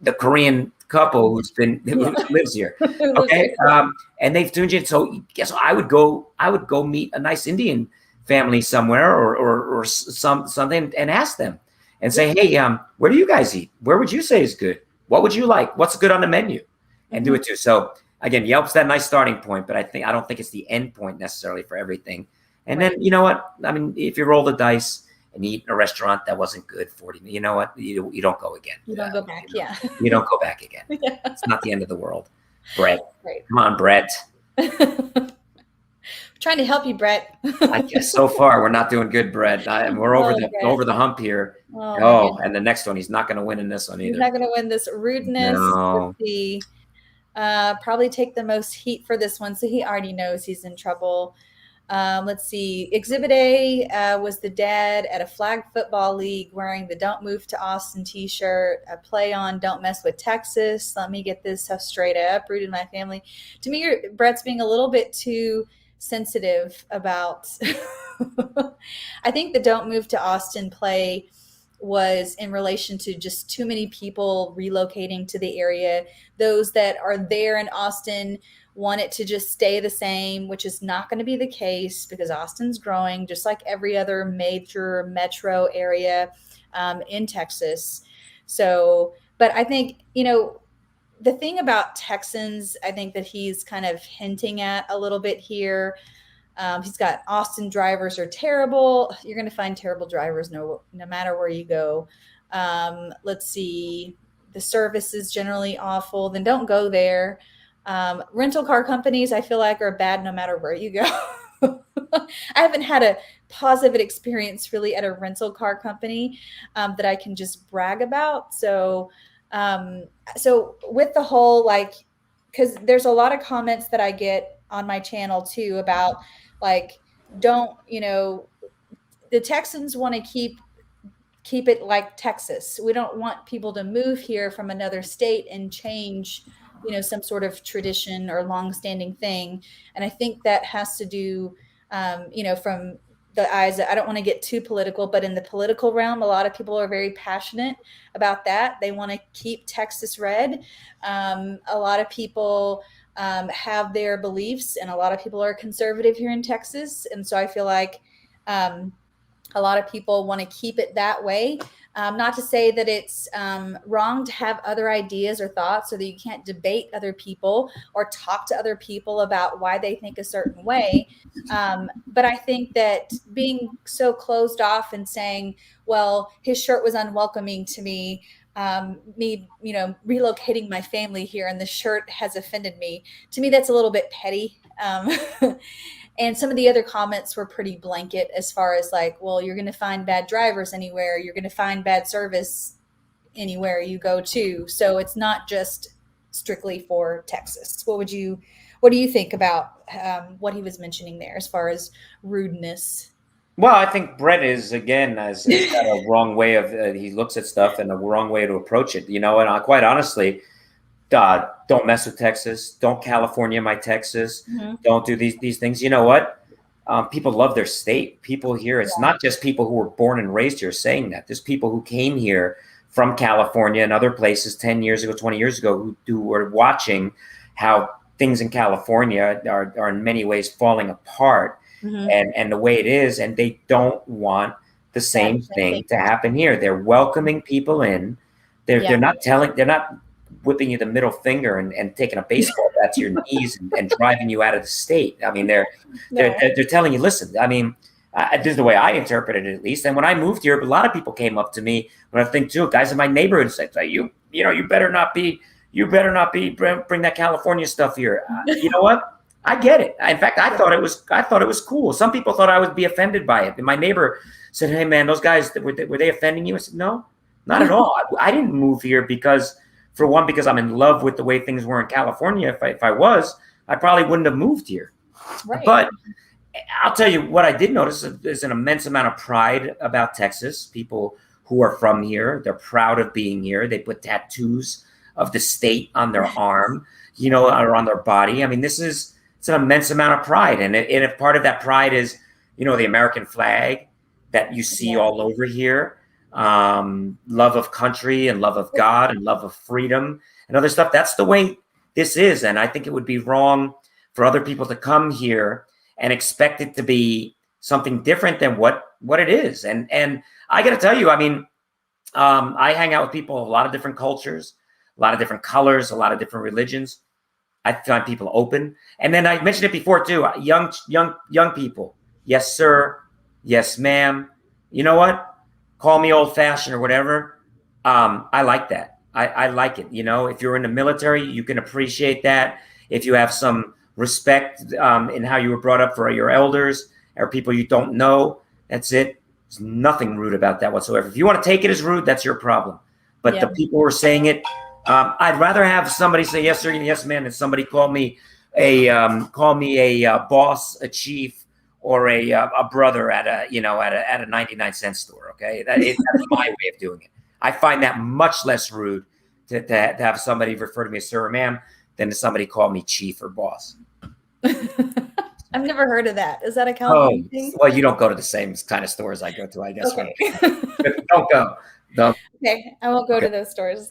The Korean couple who Yeah. lives here." Who lives Okay, here? and they've tuned in. So guess what? I would go meet a nice Indian family somewhere or something and ask them and Yeah. say, hey, where do you guys eat? Where would you say is good? What would you like? What's good on the menu? And do Mhm. it too. So again, Yelp's that nice starting point, but I don't think it's the end point necessarily for everything. And then Right. you know what? I mean, if you roll the dice and eat in a restaurant that wasn't good 40, you know what? You don't go again. You don't go back. Yeah. You don't go back again. Yeah. It's not the end of the world. Brett, Right. come on, Brett. Trying to help you, Brett. I guess so far we're not doing good, Brett. We're over Oh, the Brett. over the hump here. Oh my Oh, goodness. and the next one, he's not going to win in this one He's either. not going to win this rudeness. Let's No. see. Probably take the most heat for this one. So he already knows he's in trouble. Let's see. Exhibit A was the dad at a flag football league wearing the Don't Move to Austin t-shirt, a play on Don't Mess with Texas. Let me get this stuff straight up. Rooted in my family. To me, Brett's being a little bit too sensitive about. I think the Don't Move to Austin play was in relation to just too many people relocating to the area. Those that are there in Austin want it to just stay the same, which is not going to be the case because Austin's growing just like every other major metro area in Texas. So, but I think, the thing about Texans, I think that he's kind of hinting at a little bit here. He's got Austin drivers are terrible. You're going to find terrible drivers no matter where you go. Let's see. The service is generally awful. Then don't go there. Rental car companies, I feel like, are bad no matter where you go. I haven't had a positive experience really at a rental car company that I can just brag about. So with the whole because there's a lot of comments that I get on my channel too about like don't the Texans want to keep it like Texas. We don't want people to move here from another state and change, some sort of tradition or longstanding thing. And I think that has to do, from the eyes. I don't want to get too political, but in the political realm, a lot of people are very passionate about that. They want to keep Texas red. A lot of people have their beliefs, and a lot of people are conservative here in Texas. And so I feel like a lot of people want to keep it that way. Not to say that it's wrong to have other ideas or thoughts, or that you can't debate other people or talk to other people about why they think a certain way. But I think that being so closed off and saying, well, his shirt was unwelcoming to me, relocating my family here and the shirt has offended me. To me, that's a little bit petty. And some of the other comments were pretty blanket as far as like, well, you're going to find bad drivers anywhere. You're going to find bad service anywhere you go to. So it's not just strictly for Texas. What do you think about what he was mentioning there as far as rudeness? Well, I think Brett is again has got a wrong way of he looks at stuff and a wrong way to approach it. And quite honestly, don't mess with Texas. Don't California my Texas. Mm-hmm. Don't do these things. You know what? People love their state. People here, it's not just people who were born and raised here saying that. There's people who came here from California and other places 10 years ago, 20 years ago, who were watching how things in California are in many ways falling apart, Mm-hmm. and the way it is, and they don't want the same thing to happen here. They're welcoming people in. They're not whipping you the middle finger and taking a baseball bat to your knees and driving you out of the state. I mean, they're telling you, listen, I mean, this is the way I interpreted it, at least. And when I moved here, a lot of people came up to me when I think too, guys in my neighborhood said, you better not be bring that California stuff here. You know what? I get it. In fact, I thought it was cool. Some people thought I would be offended by it. And my neighbor said, "Hey man, those guys, were they offending you?" I said, "No, not at all. I didn't move here because I'm in love with the way things were in California. If I was, I probably wouldn't have moved here." Right. But I'll tell you what I did notice is an immense amount of pride about Texas. People who are from here, they're proud of being here. They put tattoos of the state on their arm, or on their body. I mean, it's an immense amount of pride. And if part of that pride is, the American flag that you see all over here, love of country and love of God and love of freedom and other stuff. That's the way this is. And I think it would be wrong for other people to come here and expect it to be something different than what it is. And I got to tell you, I mean, I hang out with people of a lot of different cultures, a lot of different colors, a lot of different religions. I find people open. And then I mentioned it before too, young people. Yes, sir. Yes, ma'am. You know what? Call me old fashioned or whatever. I like that. I like it. If you're in the military, you can appreciate that. If you have some respect in how you were brought up for your elders or people you don't know, that's it. There's nothing rude about that whatsoever. If you want to take it as rude, that's your problem. But the people who are saying it, I'd rather have somebody say yes sir, yes ma'am, than somebody call me a boss, a chief, or a brother at a 99-cent store. Okay, that's my way of doing it. I find that much less rude to have somebody refer to me as sir or ma'am than to somebody call me chief or boss. I've never heard of that. Is that a California thing? Well, you don't go to the same kind of stores I go to, I guess. Okay. Don't go. Don't. Okay, I won't go to those stores.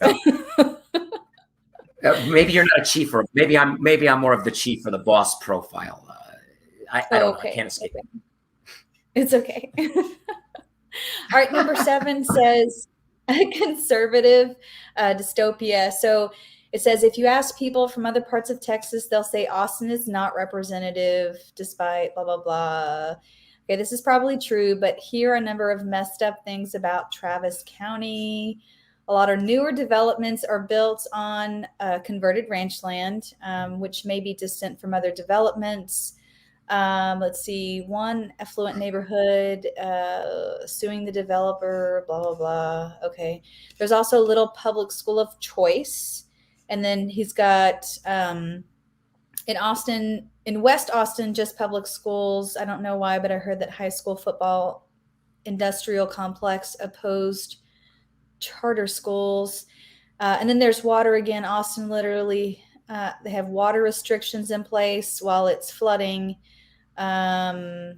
Maybe you're not a chief, or maybe I'm more of the chief or the boss profile. I don't know. I can't escape it. It's okay. All right, number 7 says conservative dystopia. So it says, if you ask people from other parts of Texas, they'll say Austin is not representative despite blah, blah, blah. Okay, this is probably true, but here are a number of messed up things about Travis County. A lot of newer developments are built on converted ranch land, which may be distant from other developments. Let's see, one affluent neighborhood suing the developer, blah, blah, blah. Okay. There's also a little public school of choice. And then he's got in West Austin, just public schools. I don't know why, but I heard that high school football industrial complex opposed charter schools. And then there's water again. Austin literally, they have water restrictions in place while it's flooding. So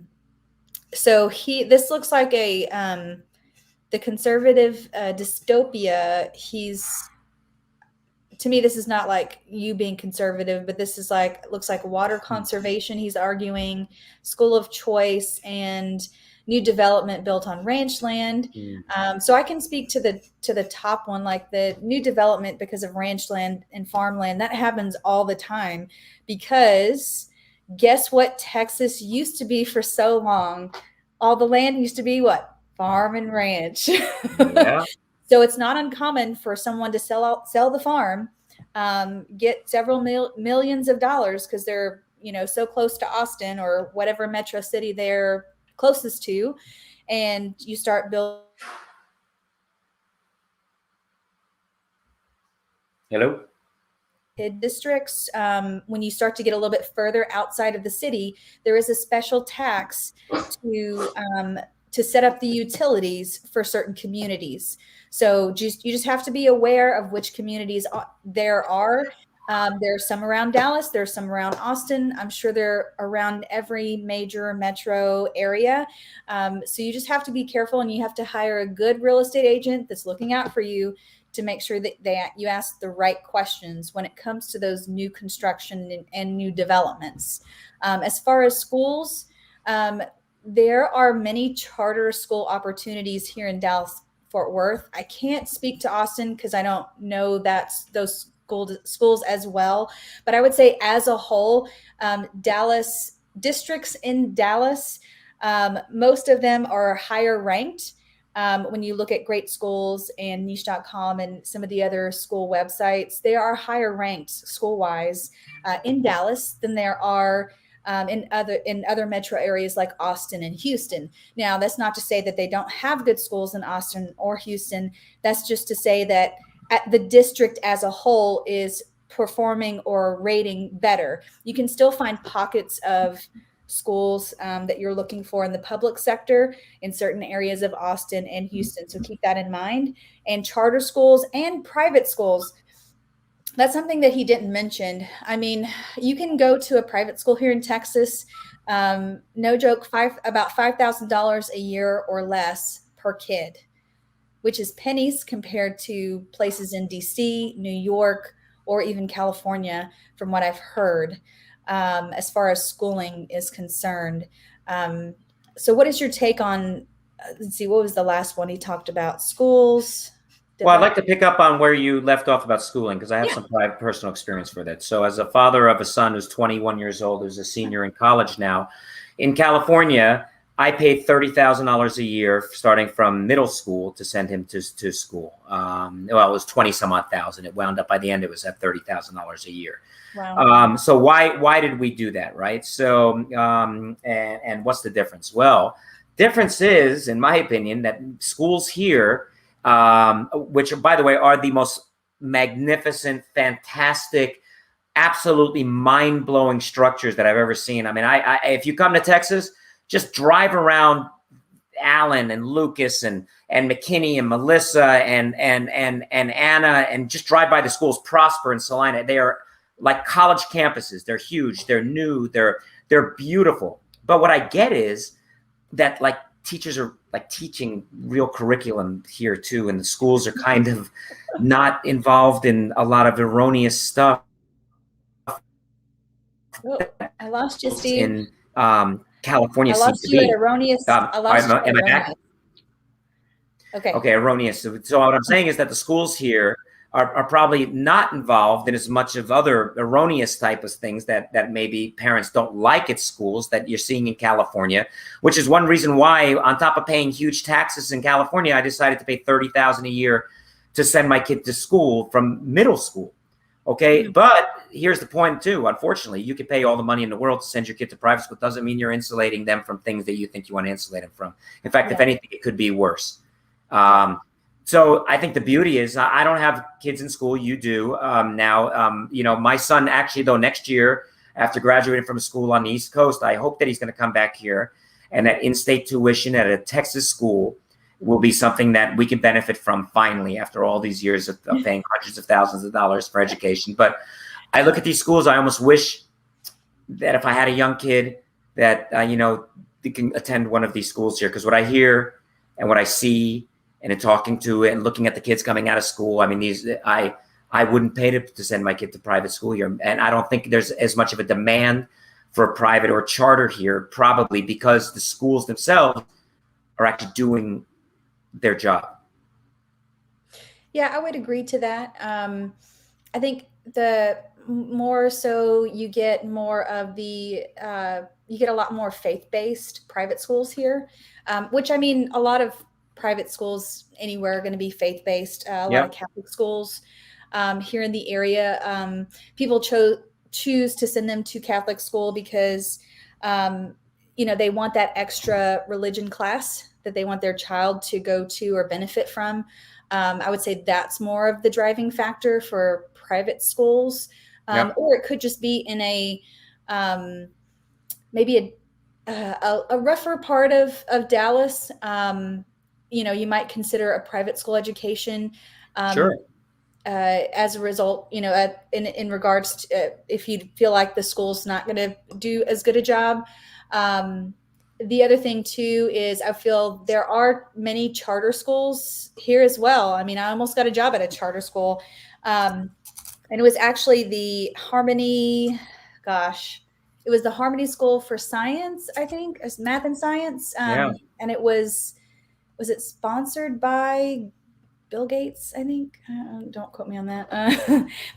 this looks like the conservative dystopia. To me, this is not like you being conservative, but this is looks like water conservation. He's arguing school of choice and new development built on ranch land. So I can speak to the top one, like the new development because of ranch land and farmland. That happens all the time because guess what Texas used to be for so long? All the land used to be what? Farm and ranch. Yeah. So it's not uncommon for someone to sell the farm, get several millions of dollars because they're, so close to Austin or whatever metro city they're closest to, and you start building. Hello? Districts, when you start to get a little to set up the utilities for certain communities. So you just have to be aware of which communities there are. There's some around Dallas. There's some around Austin. I'm sure they're around every major metro area. So you just have to be careful, and you have to hire a good real estate agent that's looking out for you to make sure that you ask the right questions when it comes to those new construction and new developments. As far as schools, there are many charter school opportunities here in Dallas Fort Worth. I can't speak to Austin because I don't know those schools as well, but I would say as a whole, Dallas districts in Dallas, most of them are higher ranked. When you look at Great Schools and niche.com and some of the other school websites, they are higher ranked school wise in Dallas than there are in other metro areas like Austin and Houston. Now, that's not to say that they don't have good schools in Austin or Houston. That's just to say that the district as a whole is performing or rating better. You can still find pockets of schools that you're looking for in the public sector in certain areas of Austin and Houston. So keep that in mind. And charter schools and private schools, that's something that he didn't mention. I mean, you can go to a private school here in Texas, no joke, about $5,000 a year or less per kid, which is pennies compared to places in DC, New York, or even California, from what I've heard, as far as schooling is concerned. So what is your take on, let's see, what was the last one he talked about? Schools. Well, I'd like to pick up on where you left off about schooling, because I have some private personal experience with it. So as a father of a son who's 21 years old, who's a senior in college now, in California, I paid $30,000 a year starting from middle school to send him to school. Well, it was 20 some odd thousand. It wound up by the end, it was at $30,000 a year. Wow. So why did we do that, right? So and what's the difference? Well, difference is, in my opinion, that schools here, which, by the way, are the most magnificent, fantastic, absolutely mind-blowing structures that I've ever seen. I mean, if you come to Texas, just drive around Allen and Lucas and McKinney and Melissa and Anna, and just drive by the schools. Prosper and Salina. They are like college campuses. They're huge. They're new. They're beautiful. But what I get is that, like, teachers are like teaching real curriculum here too, and the schools are kind of not involved in a lot of erroneous stuff. Oh, I lost you, Steve. In California, I lost you at erroneous. I lost you at am I erroneous. back? Okay, erroneous. So what I'm saying is that the schools here are probably not involved in as much of other erroneous type of things that maybe parents don't like at schools that you're seeing in California, which is one reason why, on top of paying huge taxes in California, I decided to pay $30,000 a year to send my kid to school from middle school. Okay, but here's the point too. Unfortunately, you can pay all the money in the world to send your kid to private school. It doesn't mean you're insulating them from things that you think you want to insulate them from. In fact, if anything, it could be worse. So I think the beauty is, I don't have kids in school. You do now. You know, my son actually, though, next year, after graduating from school on the East Coast, I hope that he's going to come back here, and that in-state tuition at a Texas school will be something that we can benefit from finally after all these years of paying hundreds of thousands of dollars for education. But I look at these schools, I almost wish that if I had a young kid that, you know, they can attend one of these schools here, because what I hear and what I see and in talking to and looking at the kids coming out of school, I mean, I wouldn't pay to send my kid to private school here. And I don't think there's as much of a demand for private or charter here, probably because the schools themselves are actually doing their job. Yeah, I would agree to that. I think the more so you get more of the, you get a lot more faith-based private schools here, which, I mean, a lot of private schools anywhere are going to be faith-based. A lot of Catholic schools here in the area, people choose to send them to Catholic school because, you know, they want that extra religion class that they want their child to go to or benefit from. I would say that's more of the driving factor for private schools, or it could just be in a maybe a rougher part of Dallas. You might consider a private school education. Sure. Um, as a result, in regards to if you feel like the school's not going to do as good a job. Um, the other thing too is I feel there are many charter schools here as well. I mean, I almost got a job at a charter school, um, and it was actually the Harmony. Gosh, it was the Harmony School for Science, I think, as math and science, Yeah. and it was it sponsored by Bill Gates, I think. Don't quote me on that.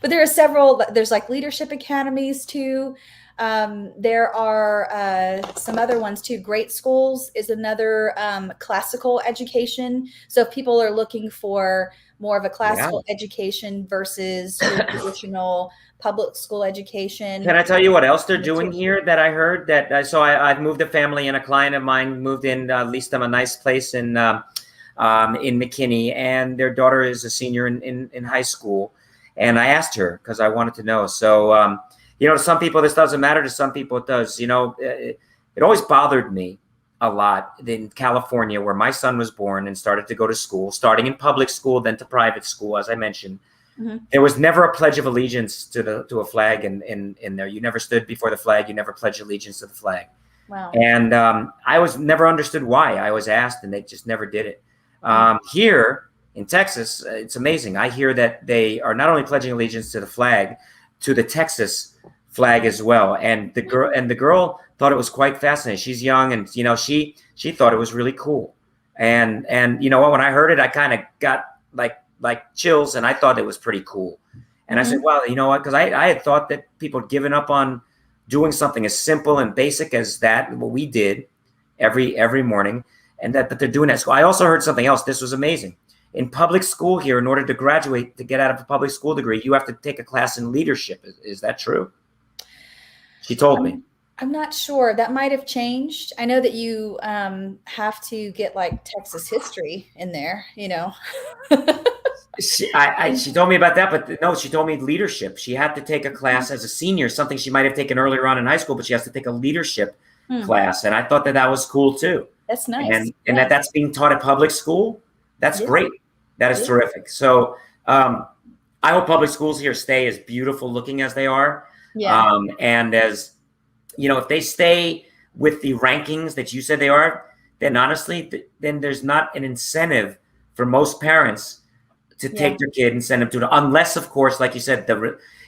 But there are several. There's like leadership academies too. There are some other ones too. Great Schools is another classical education. So if people are looking for more of a Yeah. classical education versus your traditional public school education, Can I tell you what else they're doing here that I heard that I've moved a family and a client of mine moved in, leased them a nice place in McKinney, and their daughter is a senior in high school. And I asked her because I wanted to know. So, to some people this doesn't matter. To some people it does. It always bothered me a lot in California, where my son was born and started to go to school, starting in public school, then to private school, as I mentioned. mm-hmm. There was never a pledge of allegiance to a flag in there. You never stood before the flag. You never pledged allegiance to the flag. Wow. And I was never understood why. I was asked, and they just never did it. Here in Texas, it's amazing. I hear that they are not only pledging allegiance to the flag, to the Texas flag as well. And the girl thought it was quite fascinating. She's young, and she thought it was really cool. And you know what? When I heard it, I kind of got like chills, and I thought it was pretty cool. And I said, well, you know what? Because I had thought that people had given up on doing something as simple and basic as that, what we did every morning, and but they're doing that. So I also heard something else. This was amazing. In public school here, in order to graduate, to get out of a public school degree, you have to take a class in leadership. Is that true? She told me. I'm not sure. That might have changed. I know that you have to get like Texas history in there, She told me about that, but no, she told me leadership. She had to take a class as a senior, something she might have taken earlier on in high school, but she has to take a leadership class. And I thought that was cool too. That's nice. And that's being taught at public school. That's great. That is terrific. So I hope public schools here stay as beautiful looking as they are. Yeah. And as, if they stay with the rankings that you said they are, then honestly, then there's not an incentive for most parents to take their kid and send them to it, unless, of course, like you said,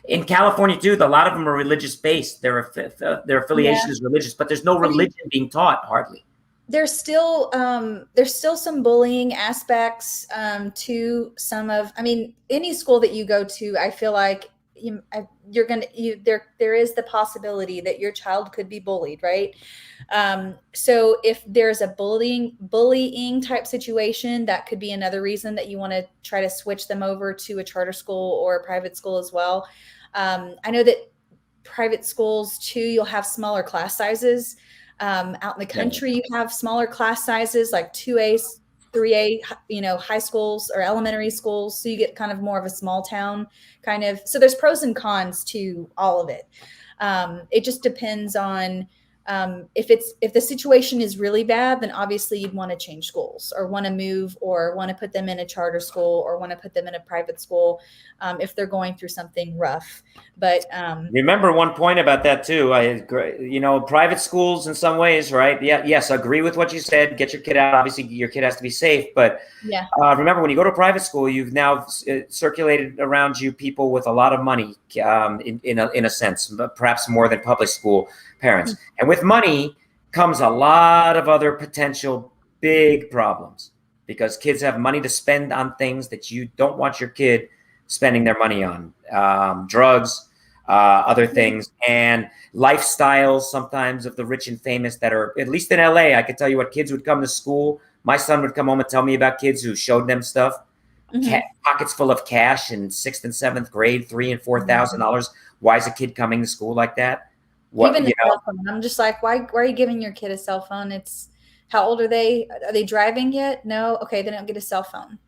in California too, a lot of them are religious based. Their affiliation is religious, but there's no religion being taught hardly. There's still some bullying aspects to some of. I mean, any school that you go to, I feel like there is the possibility that your child could be bullied, right? So if there's a bullying type situation, that could be another reason that you want to try to switch them over to a charter school or a private school as well. I know that private schools too, you'll have smaller class sizes. Out in the country, you have smaller class sizes, like 2A, 3A, high schools or elementary schools. So you get kind of more of a small town kind of. So there's pros and cons to all of it. It just depends on if the situation is really bad, then obviously you'd want to change schools or want to move or want to put them in a charter school or want to put them in a private school if they're going through something rough. But remember one point about that too. Private schools in some ways, right? Yeah, yes, agree with what you said. Get your kid out. Obviously, your kid has to be safe. But remember, when you go to private school, you've now circulated around you people with a lot of money, in a sense, but perhaps more than public school parents. And with money comes a lot of other potential big problems, because kids have money to spend on things that you don't want your kid spending their money on, drugs, other things, and lifestyles sometimes of the rich and famous that are, at least in LA, I could tell you what kids would come to school. My son would come home and tell me about kids who showed them stuff, pockets full of cash in 6th and 7th grade, $3,000 and $4,000. Why is a kid coming to school like that? Even a cell phone. I'm just like, why are you giving your kid a cell phone? How old are they? Are they driving yet? No. Okay, they don't get a cell phone.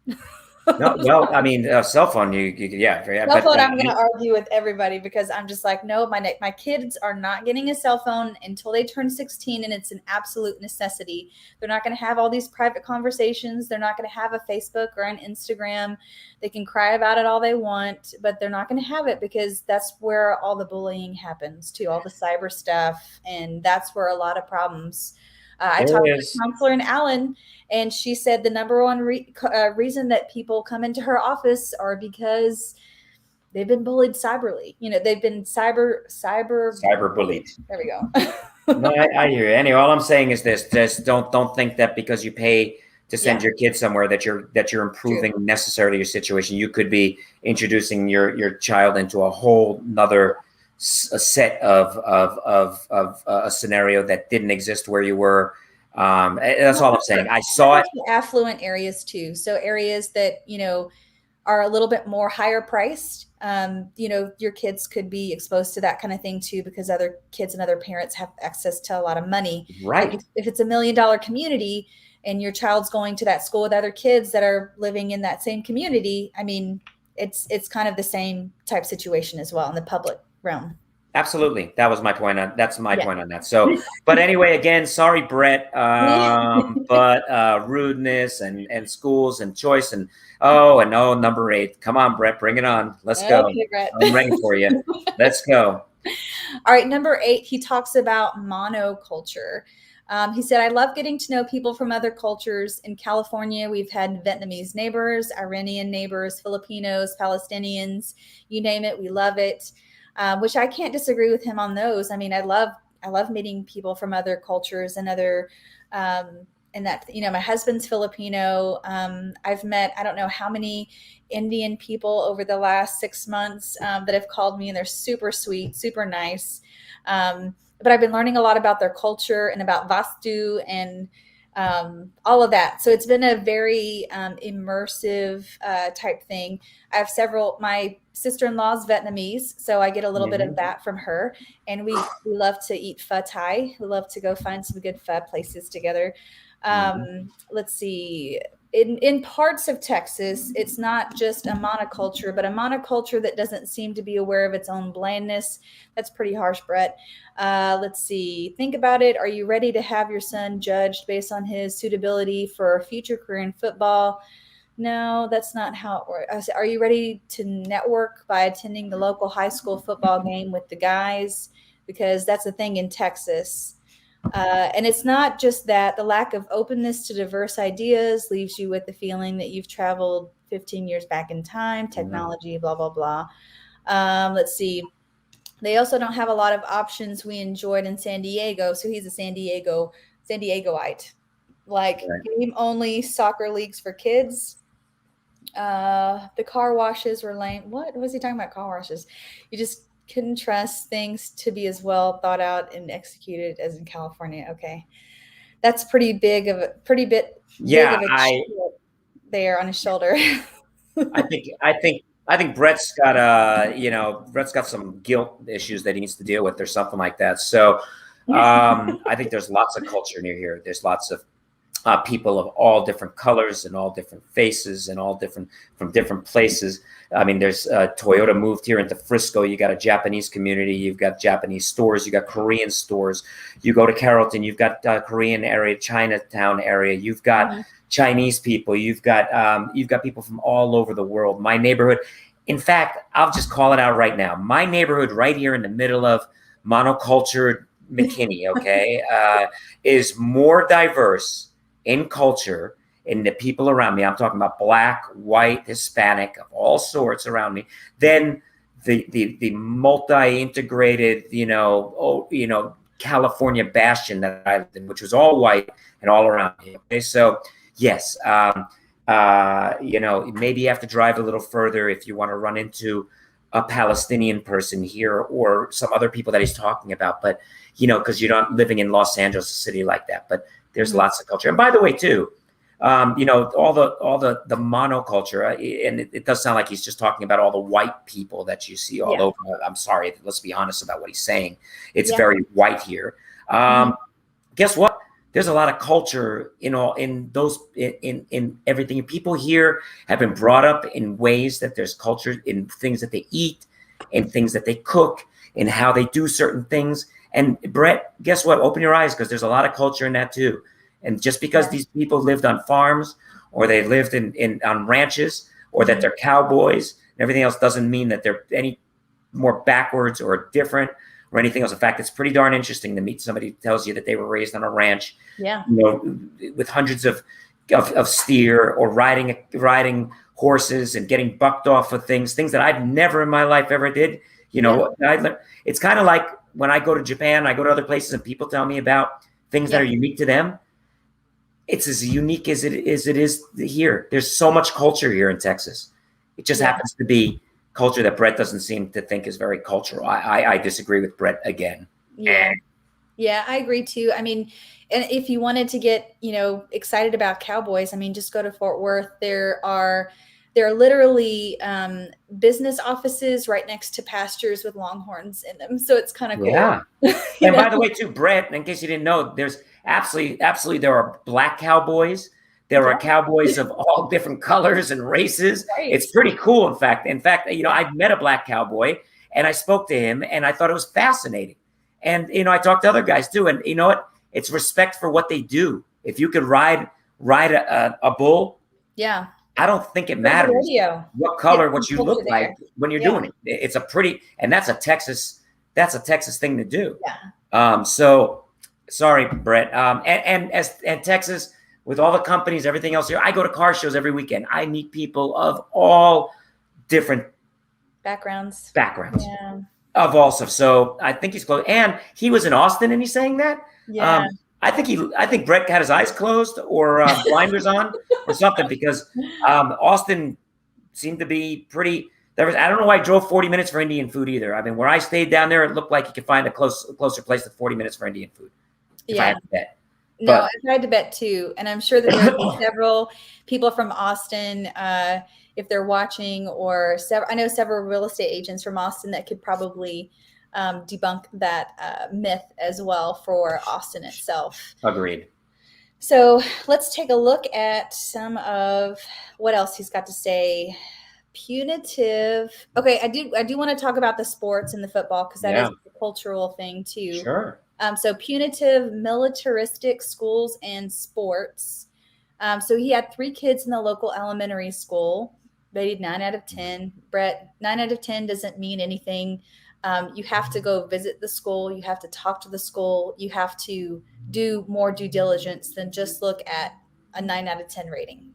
No, well, I mean, cell phone, yeah, Cell but phone, I'm going to argue with everybody because I'm just like, no, my kids are not getting a cell phone until they turn 16, and it's an absolute necessity. They're not going to have all these private conversations. They're not going to have a Facebook or an Instagram. They can cry about it all they want, but they're not going to have it because that's where all the bullying happens too, all the cyber stuff, and that's where a lot of problems. I there talked to a is. counselor in Allen, and she said the number one reason that people come into her office are because they've been bullied cyberly. They've been cyber bullied. Cyberbullied. There we go. No, I hear you. Anyway, all I'm saying is this: just don't think that because you pay to send Yeah, your kid somewhere that you're true. improving necessarily your situation. You could be introducing your child into a whole nother a set of a scenario that didn't exist where you were. That's all I'm saying. I saw it. Especially affluent areas too. So areas that, are a little bit more higher priced. Your kids could be exposed to that kind of thing too, because other kids and other parents have access to a lot of money. Like Right. if it's $1 million community and your child's going to that school with other kids that are living in that same community, I mean, it's kind of the same type situation as well in the public realm. Absolutely. That's my Yeah. point on that. So, but anyway, again, sorry, Brett. But rudeness and schools and choice and number 8. Come on, Brett, bring it on. Let's go. Okay, Brett. I'm ready for you. Let's go. All right, number 8, he talks about monoculture. He said, I love getting to know people from other cultures. In California, we've had Vietnamese neighbors, Iranian neighbors, Filipinos, Palestinians, you name it, we love it. Which I can't disagree with him on those. I mean, I love meeting people from other cultures and other, and that, my husband's Filipino. I've met, I don't know how many Indian people over the last 6 months that have called me, and they're super sweet, super nice. But I've been learning a lot about their culture and about Vastu and all of that. So it's been a very immersive type thing. I have my sister-in-law's Vietnamese, so I get a little bit of that from her. And we love to eat pho Thai. We love to go find some good pho places together. Let's see. In parts of Texas, it's not just a monoculture, but a monoculture that doesn't seem to be aware of its own blandness. That's pretty harsh, Brett. Let's see. Think about it. Are you ready to have your son judged based on his suitability for a future career in football? No, that's not how it works. Are you ready to network by attending the local high school football game with the guys? Because that's a thing in Texas. And it's not just that. The lack of openness to diverse ideas leaves you with the feeling that you've traveled 15 years back in time, technology, blah, blah, blah. Let's see. They also don't have a lot of options we enjoyed in San Diego. So he's a San Diegoite. Like Right. game only soccer leagues for kids. The car washes were lame. What was he talking about? Car washes. You just couldn't trust things to be as well thought out and executed as in California. Okay, that's big Yeah, of a chip there on his shoulder. I think Brett's got some guilt issues that he needs to deal with or something like that. So I think there's lots of culture near here. There's lots of people of all different colors and all different faces and all different from different places. I mean, there's Toyota moved here into Frisco. You got a Japanese community. You've got Japanese stores. You got Korean stores. You go to Carrollton. You've got Korean area, Chinatown area. You've got Chinese people. You've got people from all over the world. My neighborhood. In fact, I'll just call it out right now. My neighborhood, right here in the middle of monocultured McKinney, okay, is more diverse in culture, in the people around me. I'm talking about Black, white, Hispanic, of all sorts around me. Then the multi-integrated, California bastion that I lived in, which was all white and all around me. Okay, so yes, maybe you have to drive a little further if you want to run into a Palestinian person here or some other people that he's talking about, but because you're not living in Los Angeles, a city like that. But there's lots of culture. And by the way, too, all the monoculture, and it does sound like he's just talking about all the white people that you see all over. I'm sorry, let's be honest about what he's saying. It's very white here. Guess what? there's a lot of culture in everything. People here have been brought up in ways that there's culture in things that they eat, in things that they cook, in how they do certain things. And Brett, guess what? Open your eyes, because there's a lot of culture in that too. And just because these people lived on farms, or they lived on ranches, or that they're cowboys and everything else, doesn't mean that they're any more backwards or different or anything else. In fact, it's pretty darn interesting to meet somebody who tells you that they were raised on a ranch, with hundreds of steer, or riding horses and getting bucked off of things that I've never in my life ever did. It's kind of like when I go to Japan, I go to other places, and people tell me about things that are unique to them. It's as unique as it is here. There's so much culture here in Texas. It just happens to be culture that Brett doesn't seem to think is very cultural. I disagree with Brett again. Yeah, I agree too. I mean, and if you wanted to get, excited about cowboys, I mean, just go to Fort Worth. There are literally business offices right next to pastures with longhorns in them. So it's kind of cool. Yeah. And by the way, too, Brett, in case you didn't know, there's absolutely there are black cowboys. There are cowboys of all different colors and races. Right. It's pretty cool. In fact, I've met a black cowboy, and I spoke to him, and I thought it was fascinating. And, I talked to other guys too. And you know what? It's respect for what they do. If you could ride a bull. Yeah. I don't think it matters what color, what you look like when you're doing it. It's that's a Texas thing to do. Yeah. So sorry, Brett. And Texas, with all the companies, everything else here, I go to car shows every weekend. I meet people of all different backgrounds. Yeah. Of all stuff. So I think he's close. And he was in Austin, and he's saying that. Yeah. I think Brett had his eyes closed, or blinders on, or something, because Austin seemed to be pretty. I don't know why I drove 40 minutes for Indian food either. I mean, where I stayed down there, it looked like you could find a closer place than 40 minutes for Indian food. If I had to bet. No, I've had to bet too, and I'm sure that there are several people from Austin, if they're watching, or I know several real estate agents from Austin that could probably debunk that myth as well for Austin itself. Agreed. So let's take a look at some of what else he's got to say. Punitive. Okay, I do want to talk about the sports and the football, because that is a cultural thing too. Sure. So punitive, militaristic schools and sports. So he had 3 kids in the local elementary school, rated 9 out of 10. Brett, 9 out of 10 doesn't mean anything. You have to go visit the school. You have to talk to the school. You have to do more due diligence than just look at a 9 out of 10 rating.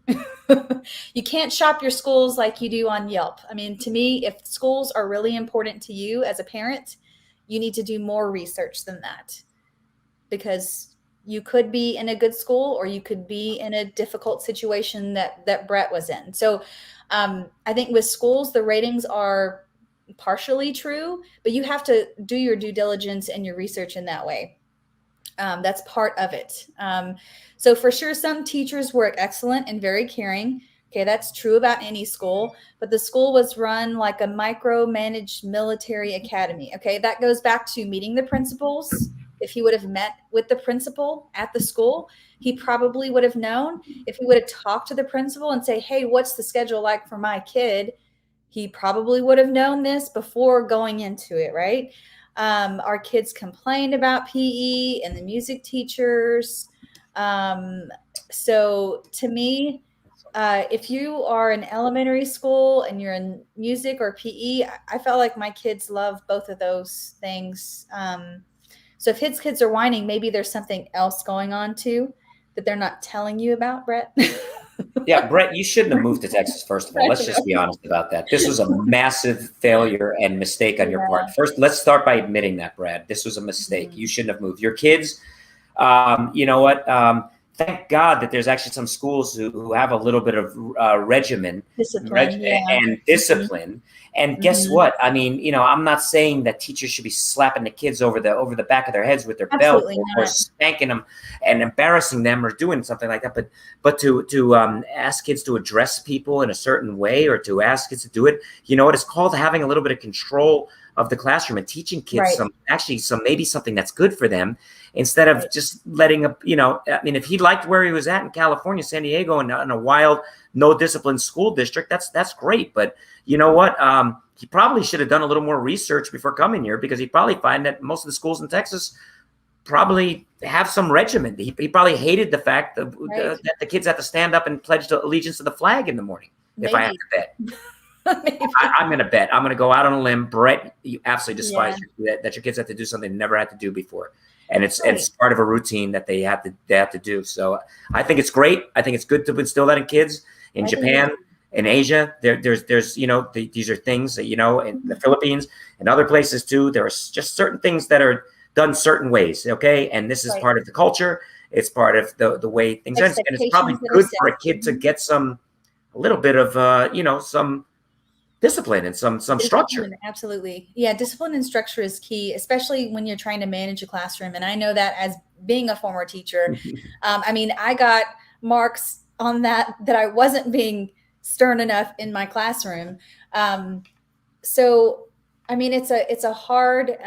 You can't shop your schools like you do on Yelp. I mean, to me, if schools are really important to you as a parent, you need to do more research than that, because you could be in a good school, or you could be in a difficult situation that Brett was in. So I think with schools, the ratings are partially true, but you have to do your due diligence and your research in that way. That's part of it. So for sure, some teachers were excellent and very caring. Okay, that's true about any school, but the school was run like a micromanaged military academy. Okay, that goes back to meeting the principals. If he would have met with the principal at the school, he probably would have known. If he would have talked to the principal and say, hey, what's the schedule like for my kid? He probably would have known this before going into it, right? Our kids complained about PE and the music teachers. So to me, if you are in elementary school and you're in music or PE, I felt like my kids love both of those things. So if his kids are whining, maybe there's something else going on too that they're not telling you about, Brett. Yeah, Brett, you shouldn't have moved to Texas, first of all. Let's just be honest about that. This was a massive failure and mistake on your part. First, let's start by admitting that, Brad. This was a mistake. You shouldn't have moved. Your kids, you know what? Thank God that there's actually some schools who have a little bit of regimen and discipline. And guess what? I mean, you know, I'm not saying that teachers should be slapping the kids over the back of their heads with their belt, or spanking them and embarrassing them, or doing something like that. But to ask kids to address people in a certain way, or to ask kids to do it, you know what? It's called having a little bit of control of the classroom and teaching kids Right. maybe something that's good for them, instead of just letting I mean, if he liked where he was at in California, San Diego, in a wild, no discipline school district, that's great. But you know what? He probably should have done a little more research before coming here, because he'd probably find that most of the schools in Texas probably have some regiment. He probably hated the fact that the kids have to stand up and pledge allegiance to the flag in the morning. Maybe. If I have to bet. I'm going to bet. I'm going to go out on a limb. Brett, you absolutely despise that your kids have to do something they never had to do before. And it's part of a routine that they have to do. So I think it's great. I think it's good to instill that in kids in Japan, in Asia. There's these are things that, in the Philippines and other places too. There are just certain things that are done certain ways. Okay. And this is part of the culture. It's part of the way things are. And it's probably good for a kid to get a little bit of, some discipline and some structure. Absolutely. Yeah. Discipline and structure is key, especially when you're trying to manage a classroom. And I know that as being a former teacher, I mean, I got marks on that I wasn't being stern enough in my classroom. So, I mean, it's a hard,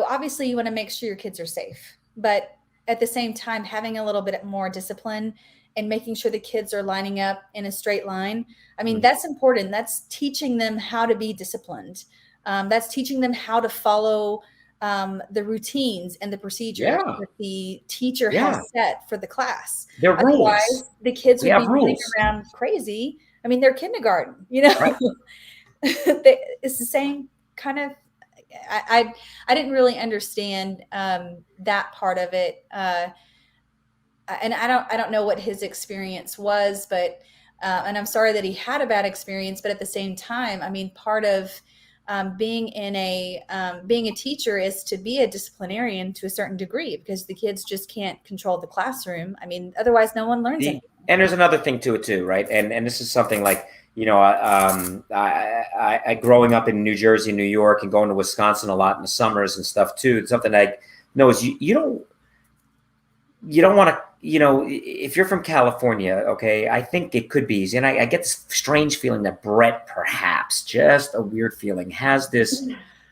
obviously you want to make sure your kids are safe, but at the same time, having a little bit more discipline and making sure the kids are lining up in a straight line. I mean, that's important. That's teaching them how to be disciplined. That's teaching them how to follow the routines and the procedures that the teacher has set for the class. Otherwise, the kids would be running around crazy. I mean, they're kindergarten, Right. It's the same kind of. I didn't really understand that part of it. And I don't know what his experience was, but and I'm sorry that he had a bad experience, but at the same time, I mean, part of being a teacher is to be a disciplinarian to a certain degree, because the kids just can't control the classroom. I mean, otherwise no one learns anything. And there's another thing to it too, right? And this is something like, I growing up in New Jersey, New York, and going to Wisconsin a lot in the summers and stuff too. It's something I know is you don't want to, if you're from California, okay, I think it could be easy. And I get this strange feeling that Brett, perhaps, just a weird feeling, has this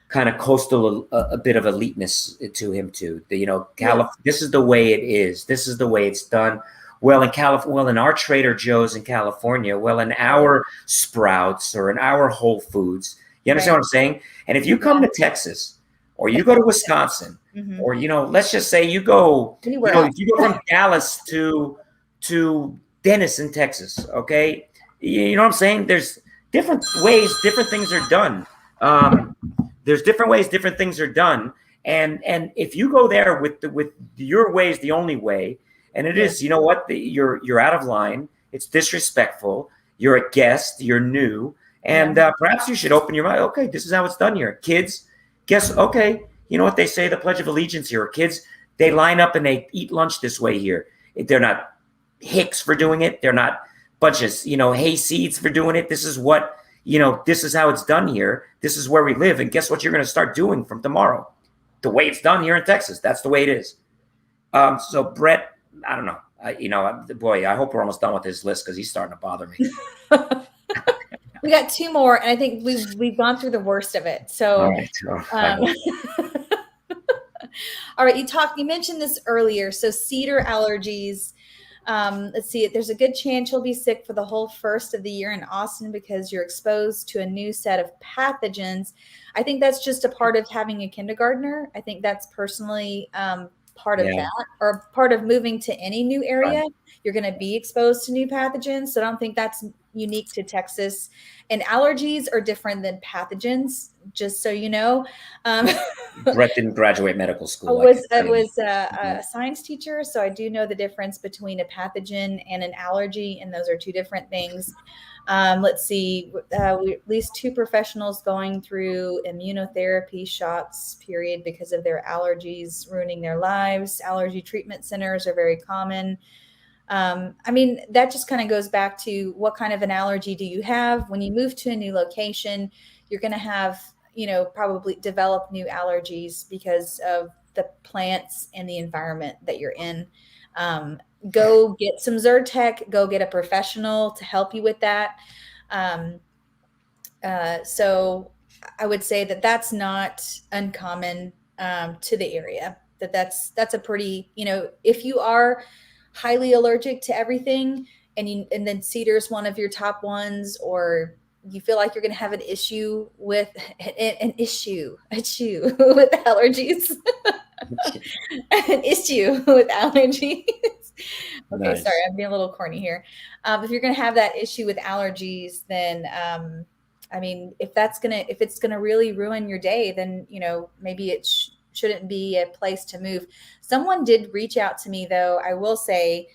kind of coastal, a bit of eliteness to him too. This is the way it is. This is the way it's done. Well, in our Trader Joe's in California, in our Sprouts or in our Whole Foods, you understand what I'm saying? And if you come to Texas or you go to Wisconsin, or, let's just say you go, if you go from Dallas to Denison, Texas, okay? You know what I'm saying? There's different ways, different things are done. There's different ways, different things are done. And if you go there with your way is the only way, and it is, you're out of line. It's disrespectful. You're a guest. You're new. And perhaps you should open your mind. Okay, this is how it's done here. Kids, okay, you know what they say, the Pledge of Allegiance here. Kids, they line up and they eat lunch this way here. They're not hicks for doing it. They're not bunches, hay seeds for doing it. This is what, this is how it's done here. This is where we live. And guess what you're going to start doing from tomorrow? The way it's done here in Texas. That's the way it is. So Brett, I don't know. Boy, I hope we're almost done with this list, because he's starting to bother me. We got two more, and I think we've gone through the worst of it. So, all right. All right. You mentioned this earlier. So Cedar Allergies. Let's see. There's a good chance you'll be sick for the whole first of the year in Austin because you're exposed to a new set of pathogens. I think that's just a part of having a kindergartner. I think that's personally part of that, or part of moving to any new area. Right. You're going to be exposed to new pathogens. So I don't think that's unique to Texas. And allergies are different than pathogens, just so you know. Brett didn't graduate medical school. I was a science teacher, so I do know the difference between a pathogen and an allergy, and those are two different things. Let's see, at least 2 professionals going through immunotherapy shots, period, because of their allergies ruining their lives. Allergy treatment centers are very common. I mean, that just kind of goes back to what kind of an allergy do you have? When you move to a new location, you're going to have, probably develop new allergies because of the plants and the environment that you're in. Go get some Zyrtec, go get a professional to help you with that. So I would say that that's not uncommon to the area. That's a pretty, if you are highly allergic to everything, and then cedar's one of your top ones, or you feel like you're going to have an issue with an issue with allergies. An issue with allergies. Okay, sorry, Nice. I'm being a little corny here. If you're going to have that issue with allergies, then I mean, if it's gonna really ruin your day, then maybe it shouldn't be a place to move. Someone did reach out to me, though. I will say,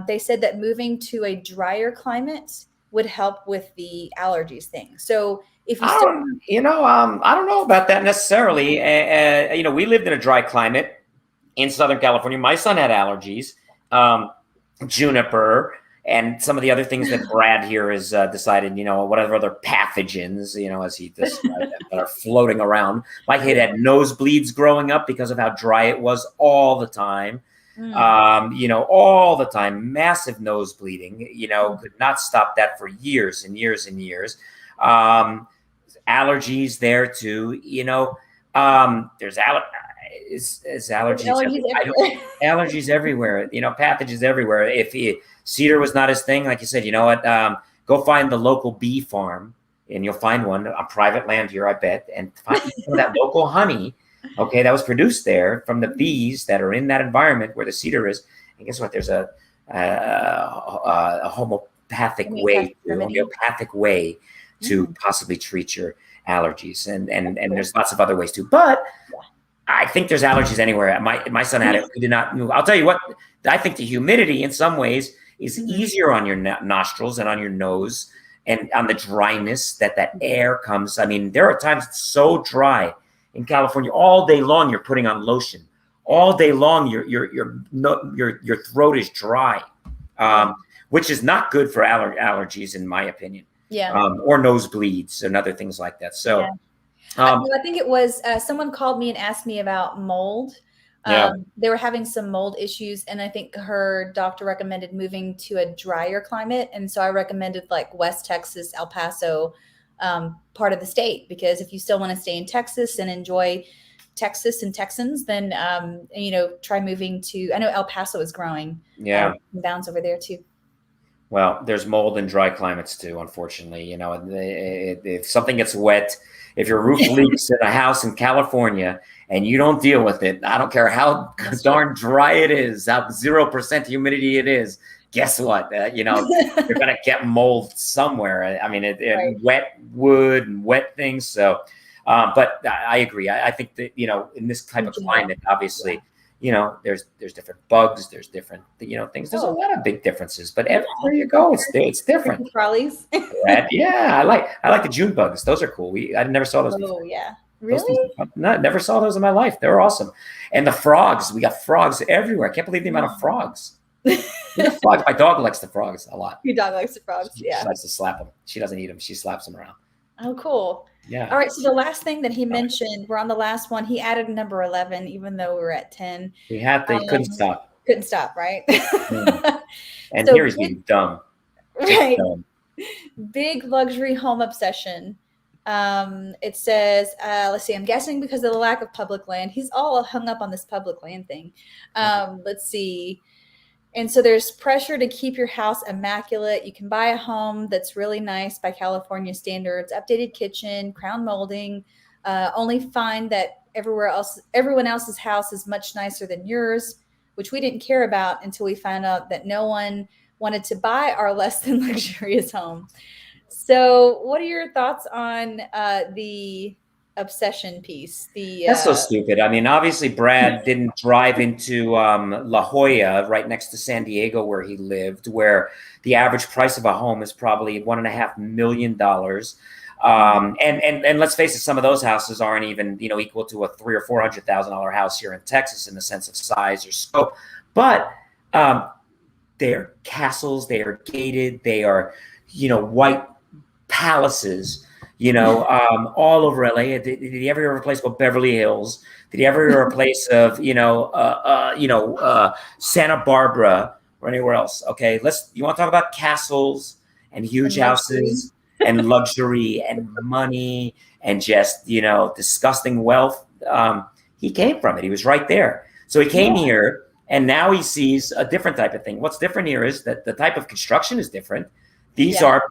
they said that moving to a drier climate would help with the allergies thing. So if you still, I don't know about that necessarily. We lived in a dry climate in Southern California. My son had allergies, juniper, and some of the other things that Brad here has decided, whatever other pathogens, as he described them, that are floating around. My kid had nosebleeds growing up because of how dry it was all the time. All the time, massive nose bleeding, could not stop that for years and years and years. Allergies there too, there's allergies. allergies everywhere. Allergies everywhere, pathogens everywhere. If cedar was not his thing, like you said, you know what? Go find the local bee farm, and you'll find one on private land here, I bet, and find some of that local honey. Okay, that was produced there from the bees that are in that environment where the cedar is. And guess what? There's a homeopathic way to possibly treat your allergies, and there's lots of other ways too. But I think there's allergies anywhere. My son had it. We did not move. I'll tell you what. I think the humidity, in some ways, is easier on your nostrils and on your nose, and on the dryness that air comes. I mean, there are times it's so dry in California. All day long, you're putting on lotion. All day long, your throat is dry, which is not good for allergies, in my opinion. Yeah. Or nosebleeds and other things like that. So. Yeah. I think it was someone called me and asked me about mold. They were having some mold issues, and I think her doctor recommended moving to a drier climate. And so I recommended like West Texas, El Paso, part of the state, because if you still want to stay in Texas and enjoy Texas and Texans, then try moving to. I know El Paso is growing. Yeah, bounce over there too. Well, there's mold in dry climates too, unfortunately. If something gets wet, if your roof leaks in a house in California and you don't deal with it, I don't care how darn dry it is, how 0% humidity it is, guess what? You're going to get mold somewhere. I mean, wet wood and wet things. So, but I agree. I think that, in this type of climate, obviously, there's different bugs, there's different, things. There's a lot of big differences, but everywhere you go, it's different. Crawlies. Yeah, I like the June bugs. Those are cool. I never saw those before. Oh yeah. Really? No, never saw those in my life. They were awesome. And the frogs, we got frogs everywhere. I can't believe the amount of frogs. Frogs. My dog likes the frogs a lot. Your dog likes the frogs, yeah. She likes to slap them. She doesn't eat them. She slaps them around. Oh, cool. Yeah. All right. So the last thing that he mentioned, we're on the last one. He added number 11, even though we were at 10. He couldn't stop. Couldn't stop, right? And so here he's being dumb. Right. Dumb. Big luxury home obsession. It says, let's see, I'm guessing because of the lack of public land. He's all hung up on this public land thing. Let's see. And so there's pressure to keep your house immaculate. You can buy a home that's really nice by California standards, updated kitchen, crown molding, only find that everyone else's house is much nicer than yours, which we didn't care about until we found out that no one wanted to buy our less than luxurious home. So what are your thoughts on the obsession piece? That's so stupid. I mean, obviously Brad didn't drive into La Jolla, right next to San Diego, where he lived, where the average price of a home is probably $1.5 million. And let's face it, some of those houses aren't even equal to a $300,000 or $400,000 house here in Texas in the sense of size or scope. But they're castles, they are gated, they are white palaces. All over LA. Did you ever hear of a place called Beverly Hills? Did you ever hear of a place of, Santa Barbara or anywhere else? Okay, you want to talk about castles and huge houses and luxury and money and just, disgusting wealth. He came from it. He was right there. So he came here, and now he sees a different type of thing. What's different here is that the type of construction is different. These are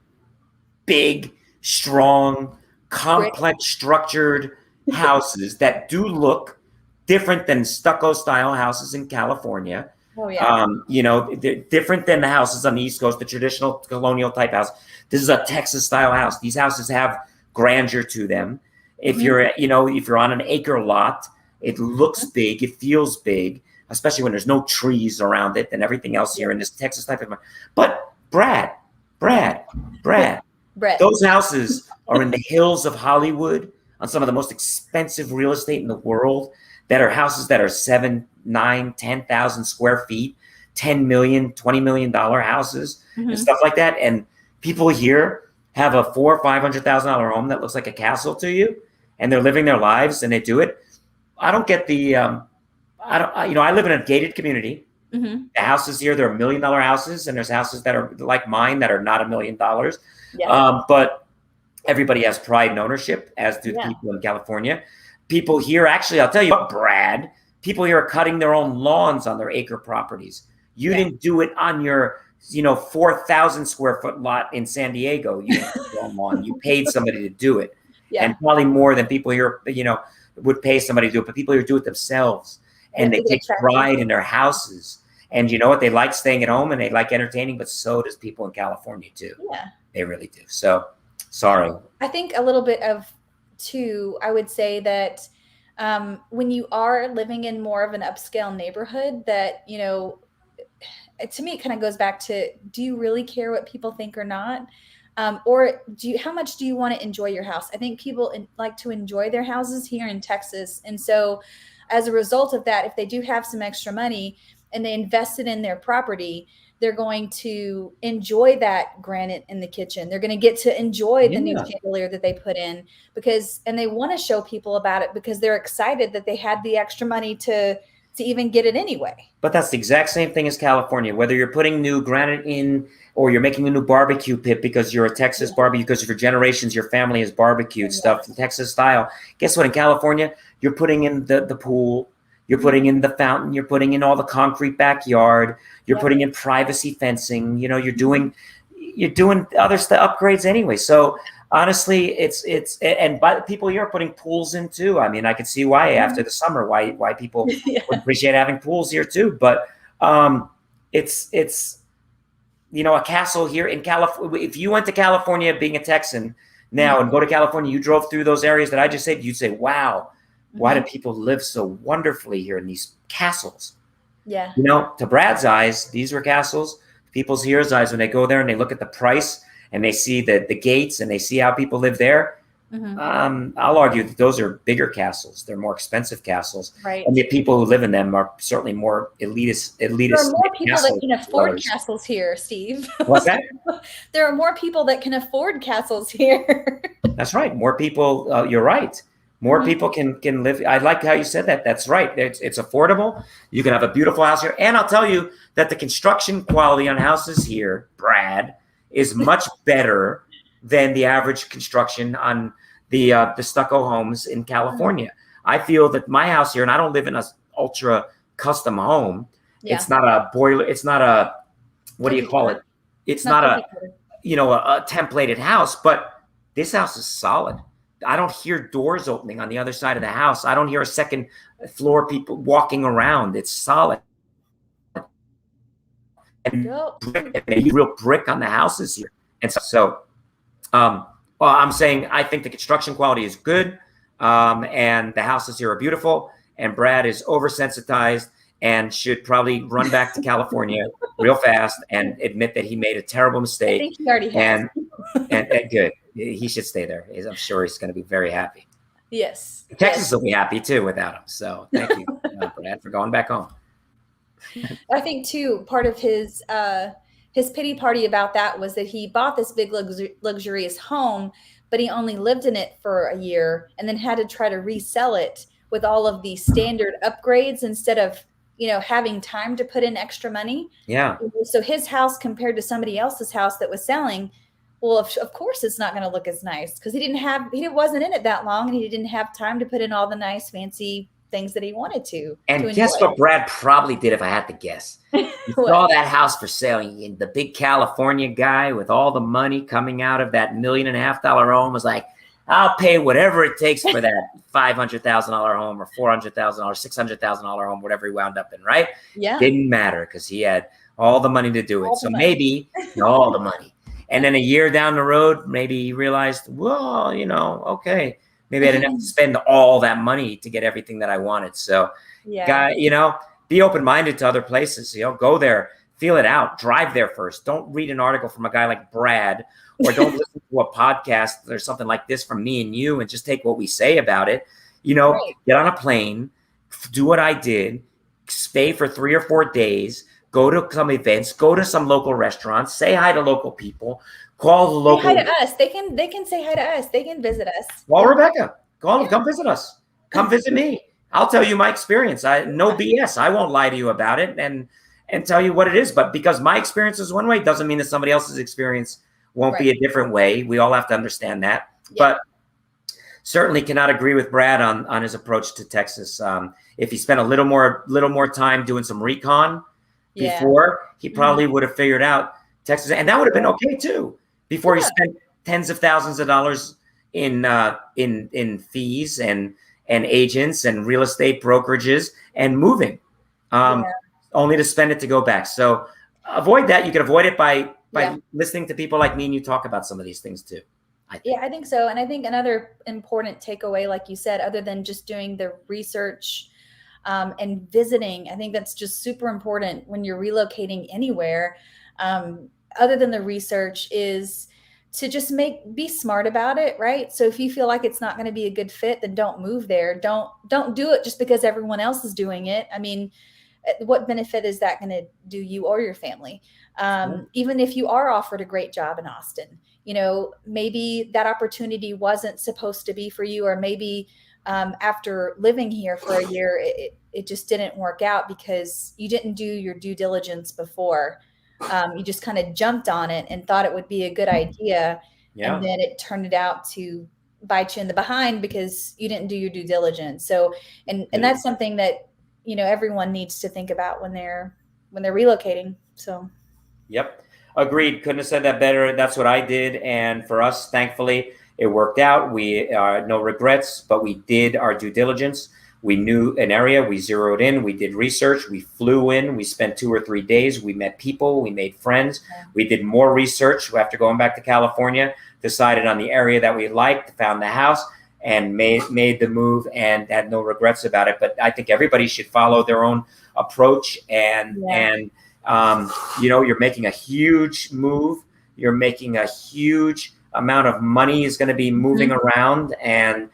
big, strong, complex, structured houses that do look different than stucco style houses in California. Oh, yeah. They're different than the houses on the East Coast, the traditional colonial type house. This is a Texas style house. These houses have grandeur to them. If you're on an acre lot, it looks big, it feels big, especially when there's no trees around it and everything else here in this Texas type of. But Brad, those houses are in the hills of Hollywood on some of the most expensive real estate in the world, that are houses that are 7, 9, 10,000 square feet, 10 million, $20 million houses and stuff like that. And people here have a $400,000 or $500,000 home that looks like a castle to you, and they're living their lives and they do it. I don't get the, I live in a gated community. The houses here, they're $1 million houses, and there's houses that are like mine that are not $1 million. But everybody has pride and ownership, as do the people in California. People here, actually, I'll tell you what, Brad, people here are cutting their own lawns on their acre properties. You didn't do it on your, 4,000 square foot lot in San Diego. You didn't do your own lawn. You paid somebody to do it. And probably more than people here, would pay somebody to do it. But people here do it themselves. And they take pride in their houses. And you know what? They like staying at home and they like entertaining, but so does people in California too. Yeah. They really do. So, sorry. I think a little bit of, too, I would say that when you are living in more of an upscale neighborhood, that, to me, it kind of goes back to, do you really care what people think or not? Or how much do you want to enjoy your house? I think people like to enjoy their houses here in Texas. And so as a result of that, if they do have some extra money and they invest it in their property, they're going to enjoy that granite in the kitchen. They're going to get to enjoy the new chandelier that they put in, and they want to show people about it because they're excited that they had the extra money to even get it anyway. But that's the exact same thing as California. Whether you're putting new granite in or you're making a new barbecue pit because you're a Texas barbecue, because for generations your family has barbecued stuff in Texas style. Guess what? In California, you're putting in the pool, you're putting in the fountain, you're putting in all the concrete backyard, you're putting in privacy fencing. You're doing other upgrades anyway. So honestly, but people here are putting pools in too. I mean, I can see why after the summer, why people would appreciate having pools here too. But it's a castle here in California. If you went to California being a Texan now and go to California, you drove through those areas that I just said, you'd say, wow, why do people live so wonderfully here in these castles? Yeah. To Brad's eyes, these were castles. People's here's eyes, when they go there and they look at the price and they see the gates and they see how people live there, I'll argue that those are bigger castles. They're more expensive castles. Right. And the people who live in them are certainly more elitist. There are more people that can afford castles here, Steve. What's that? There are more people that can afford castles here. That's right. More people. You're right. More people can live. I like how you said that. That's right. It's affordable. You can have a beautiful house here. And I'll tell you that the construction quality on houses here, Brad, is much better than the average construction on the stucco homes in California. I feel that my house here, and I don't live in a ultra custom home. Yeah. It's not a boiler. It's not a, what do you call it? It's not a templated house, but this house is solid. I don't hear doors opening on the other side of the house. I don't hear a second floor people walking around. It's solid. And real brick on the houses here. And so I'm saying I think the construction quality is good, and the houses here are beautiful, and Brad is oversensitized and should probably run back to California real fast and admit that he made a terrible mistake. I think he already has. And good. He should stay there. I'm sure he's going to be very happy. Yes. Texas will be happy too without him. So thank you, Brad, for going back home. I think too, part of his pity party about that was that he bought this big luxurious home, but he only lived in it for a year and then had to try to resell it with all of the standard upgrades instead of, having time to put in extra money. Yeah. So his house compared to somebody else's house that was selling Well, of course it's not going to look as nice because he wasn't in it that long and he didn't have time to put in all the nice fancy things that he wanted to And guess enjoy. what Brad probably did, if I had to guess? He saw What? that house for sale. And the big California guy with all the money coming out of that $1.5 million home was like, I'll pay whatever it takes for that $500,000 home or $400,000, $600,000 home, whatever he wound up in, right? Yeah. Didn't matter because he had all the money to do it. All So the money. maybe all the money. And then a year down the road, maybe he realized, well, okay, maybe I didn't have to spend all that money to get everything that I wanted. So, Yeah. guy, be open-minded to other places. Go there, feel it out, drive there first. Don't read an article from a guy like Brad, or don't listen to a podcast or something like this from me and you and just take what we say about it. Right. Get on a plane, do what I did, stay for 3 or 4 days, go to some events, go to some local restaurants, say hi to local people, call the local. Say hi to us. They can say hi to us. They can visit us. Call Rebecca. Come visit us. Come visit me. I'll tell you my experience. No BS. I won't lie to you about it and tell you what it is. But because my experience is one way doesn't mean that somebody else's experience won't be a different way. We all have to understand that. Yeah. But certainly cannot agree with Brad on his approach to Texas. If he spent a little more time doing some recon before, he probably would have figured out Texas, and that would have been okay too. Before he spent tens of thousands of dollars in fees and agents and real estate brokerages and moving, only to spend it to go back. So avoid that. You can avoid it by listening to people like me and you talk about some of these things too. I think so. And I think another important takeaway, like you said, other than just doing the research and visiting, I think that's just super important when you're relocating anywhere. Other than the research, is to just be smart about it, right? So if you feel like it's not going to be a good fit, then don't move there. Don't do it just because everyone else is doing it. I mean, what benefit is that going to do you or your family? Even if you are offered a great job in Austin, maybe that opportunity wasn't supposed to be for you, or maybe after living here for a year, it just didn't work out because you didn't do your due diligence before. You just kind of jumped on it and thought it would be a good idea. Yeah. And then it turned out to bite you in the behind because you didn't do your due diligence. So, and that's something that, everyone needs to think about when they're relocating. So. Yep. Agreed. Couldn't have said that better. That's what I did. And for us, thankfully, it worked out. We no regrets, but we did our due diligence. We knew an area, we zeroed in, we did research, we flew in, we spent 2 or 3 days, we met people, we made friends, we did more research after going back to California, decided on the area that we liked, found the house, and made the move and had no regrets about it. But I think everybody should follow their own approach and you're making a huge move. You're making a huge amount of money is going to be moving around and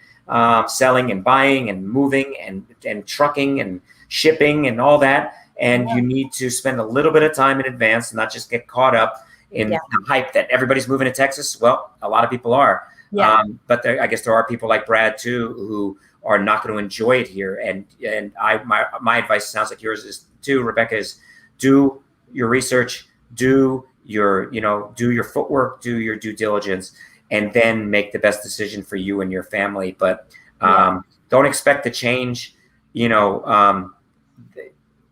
selling and buying and moving and trucking and shipping and all that. And you need to spend a little bit of time in advance, not just get caught up in the hype that everybody's moving to Texas. Well, a lot of people are. But I guess there are people like Brad too who are not going to enjoy it here. And my advice sounds like yours is too, Rebecca, is do your research, do your footwork, do your due diligence, and then make the best decision for you and your family. But don't expect to change,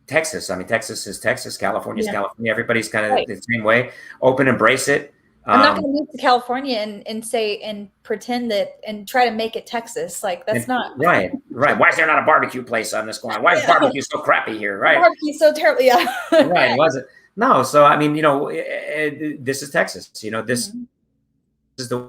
Texas. I mean, Texas is Texas, California is California. Everybody's kind of the same way. Open, embrace it. I'm not going to move to California and say and pretend that and try to make it Texas. Like that's not right. Why is there not a barbecue place on this corner? Why is barbecue so crappy here? Right. Barbecue so terrible. Yeah. Right. Was it? No. So I mean, this is Texas. This is the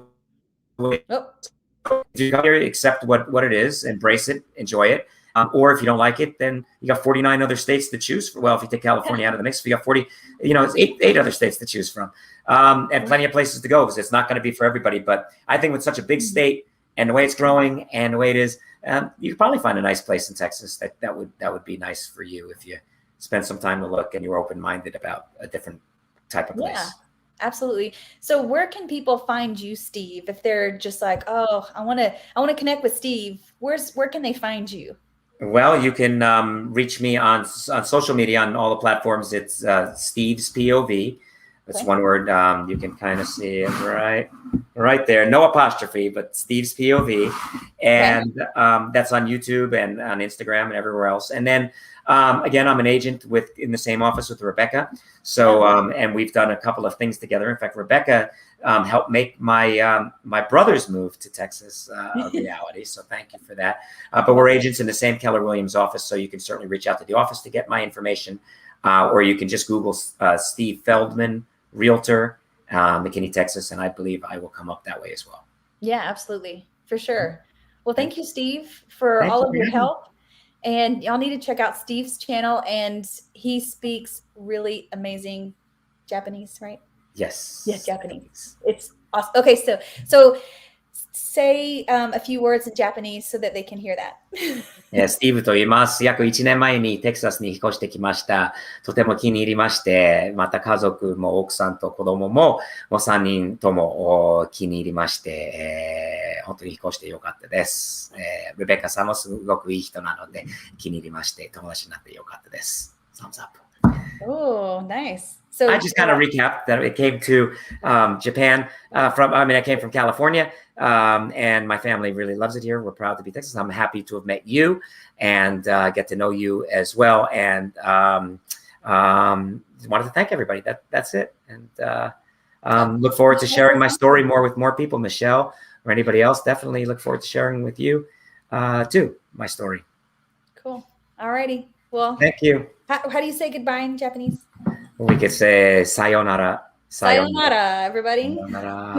way. You come here, accept what it is, embrace it, enjoy it. Or if you don't like it, then you got 49 other states to choose from. Well, if you take California out of the mix, you got 40, it's eight other states to choose from, and plenty of places to go because it's not going to be for everybody. But I think with such a big state and the way it's growing and the way it is, you could probably find a nice place in Texas that would be nice for you if you spend some time to look and you're open-minded about a different type of place. Yeah. Absolutely. So where can people find you, Steve, if they're just like, oh, I want to connect with Steve? Where can they find you? Well, you can reach me on social media on all the platforms. It's Steve's POV. It's Okay. one word. You can kind of see it right there. No apostrophe, but Steve's POV. And that's on YouTube and on Instagram and everywhere else. And then again, I'm an agent in the same office with Rebecca. So and we've done a couple of things together. In fact, Rebecca helped make my brother's move to Texas a reality. So thank you for that. But we're agents in the same Keller Williams office, so you can certainly reach out to the office to get my information, or you can just Google Steve Feldman, Realtor, McKinney, Texas, and I believe I will come up that way as well. Yeah, absolutely. For sure. Well, thank you, Steve, for all of your help. And y'all need to check out Steve's channel, and he speaks really amazing Japanese, right? Yes. Yes, Japanese. It's awesome. Okay, so say a few words in Japanese so that they can hear that. スティーブと言います。約1年前にテキサスに引っ越してきました。とても気に入りまして、また家族も奥さんと子供も3人とも気に入りまして、本当に引っ越してよかったです。レベッカさんもすごくいい人なので気に入りまして、友達になってよかったです。Thumbs up. Oh, nice. So I just kind of recap that it came to Japan I came from California, and my family really loves it here. We're proud to be Texas. I'm happy to have met you and get to know you as well. And wanted to thank everybody. That's it. And look forward to sharing my story more with more people, Michelle or anybody else. Definitely look forward to sharing with you too, my story. Cool. All righty. Well, thank you. How do you say goodbye in Japanese? We could say sayonara. Sayonara, everybody. Sayonara.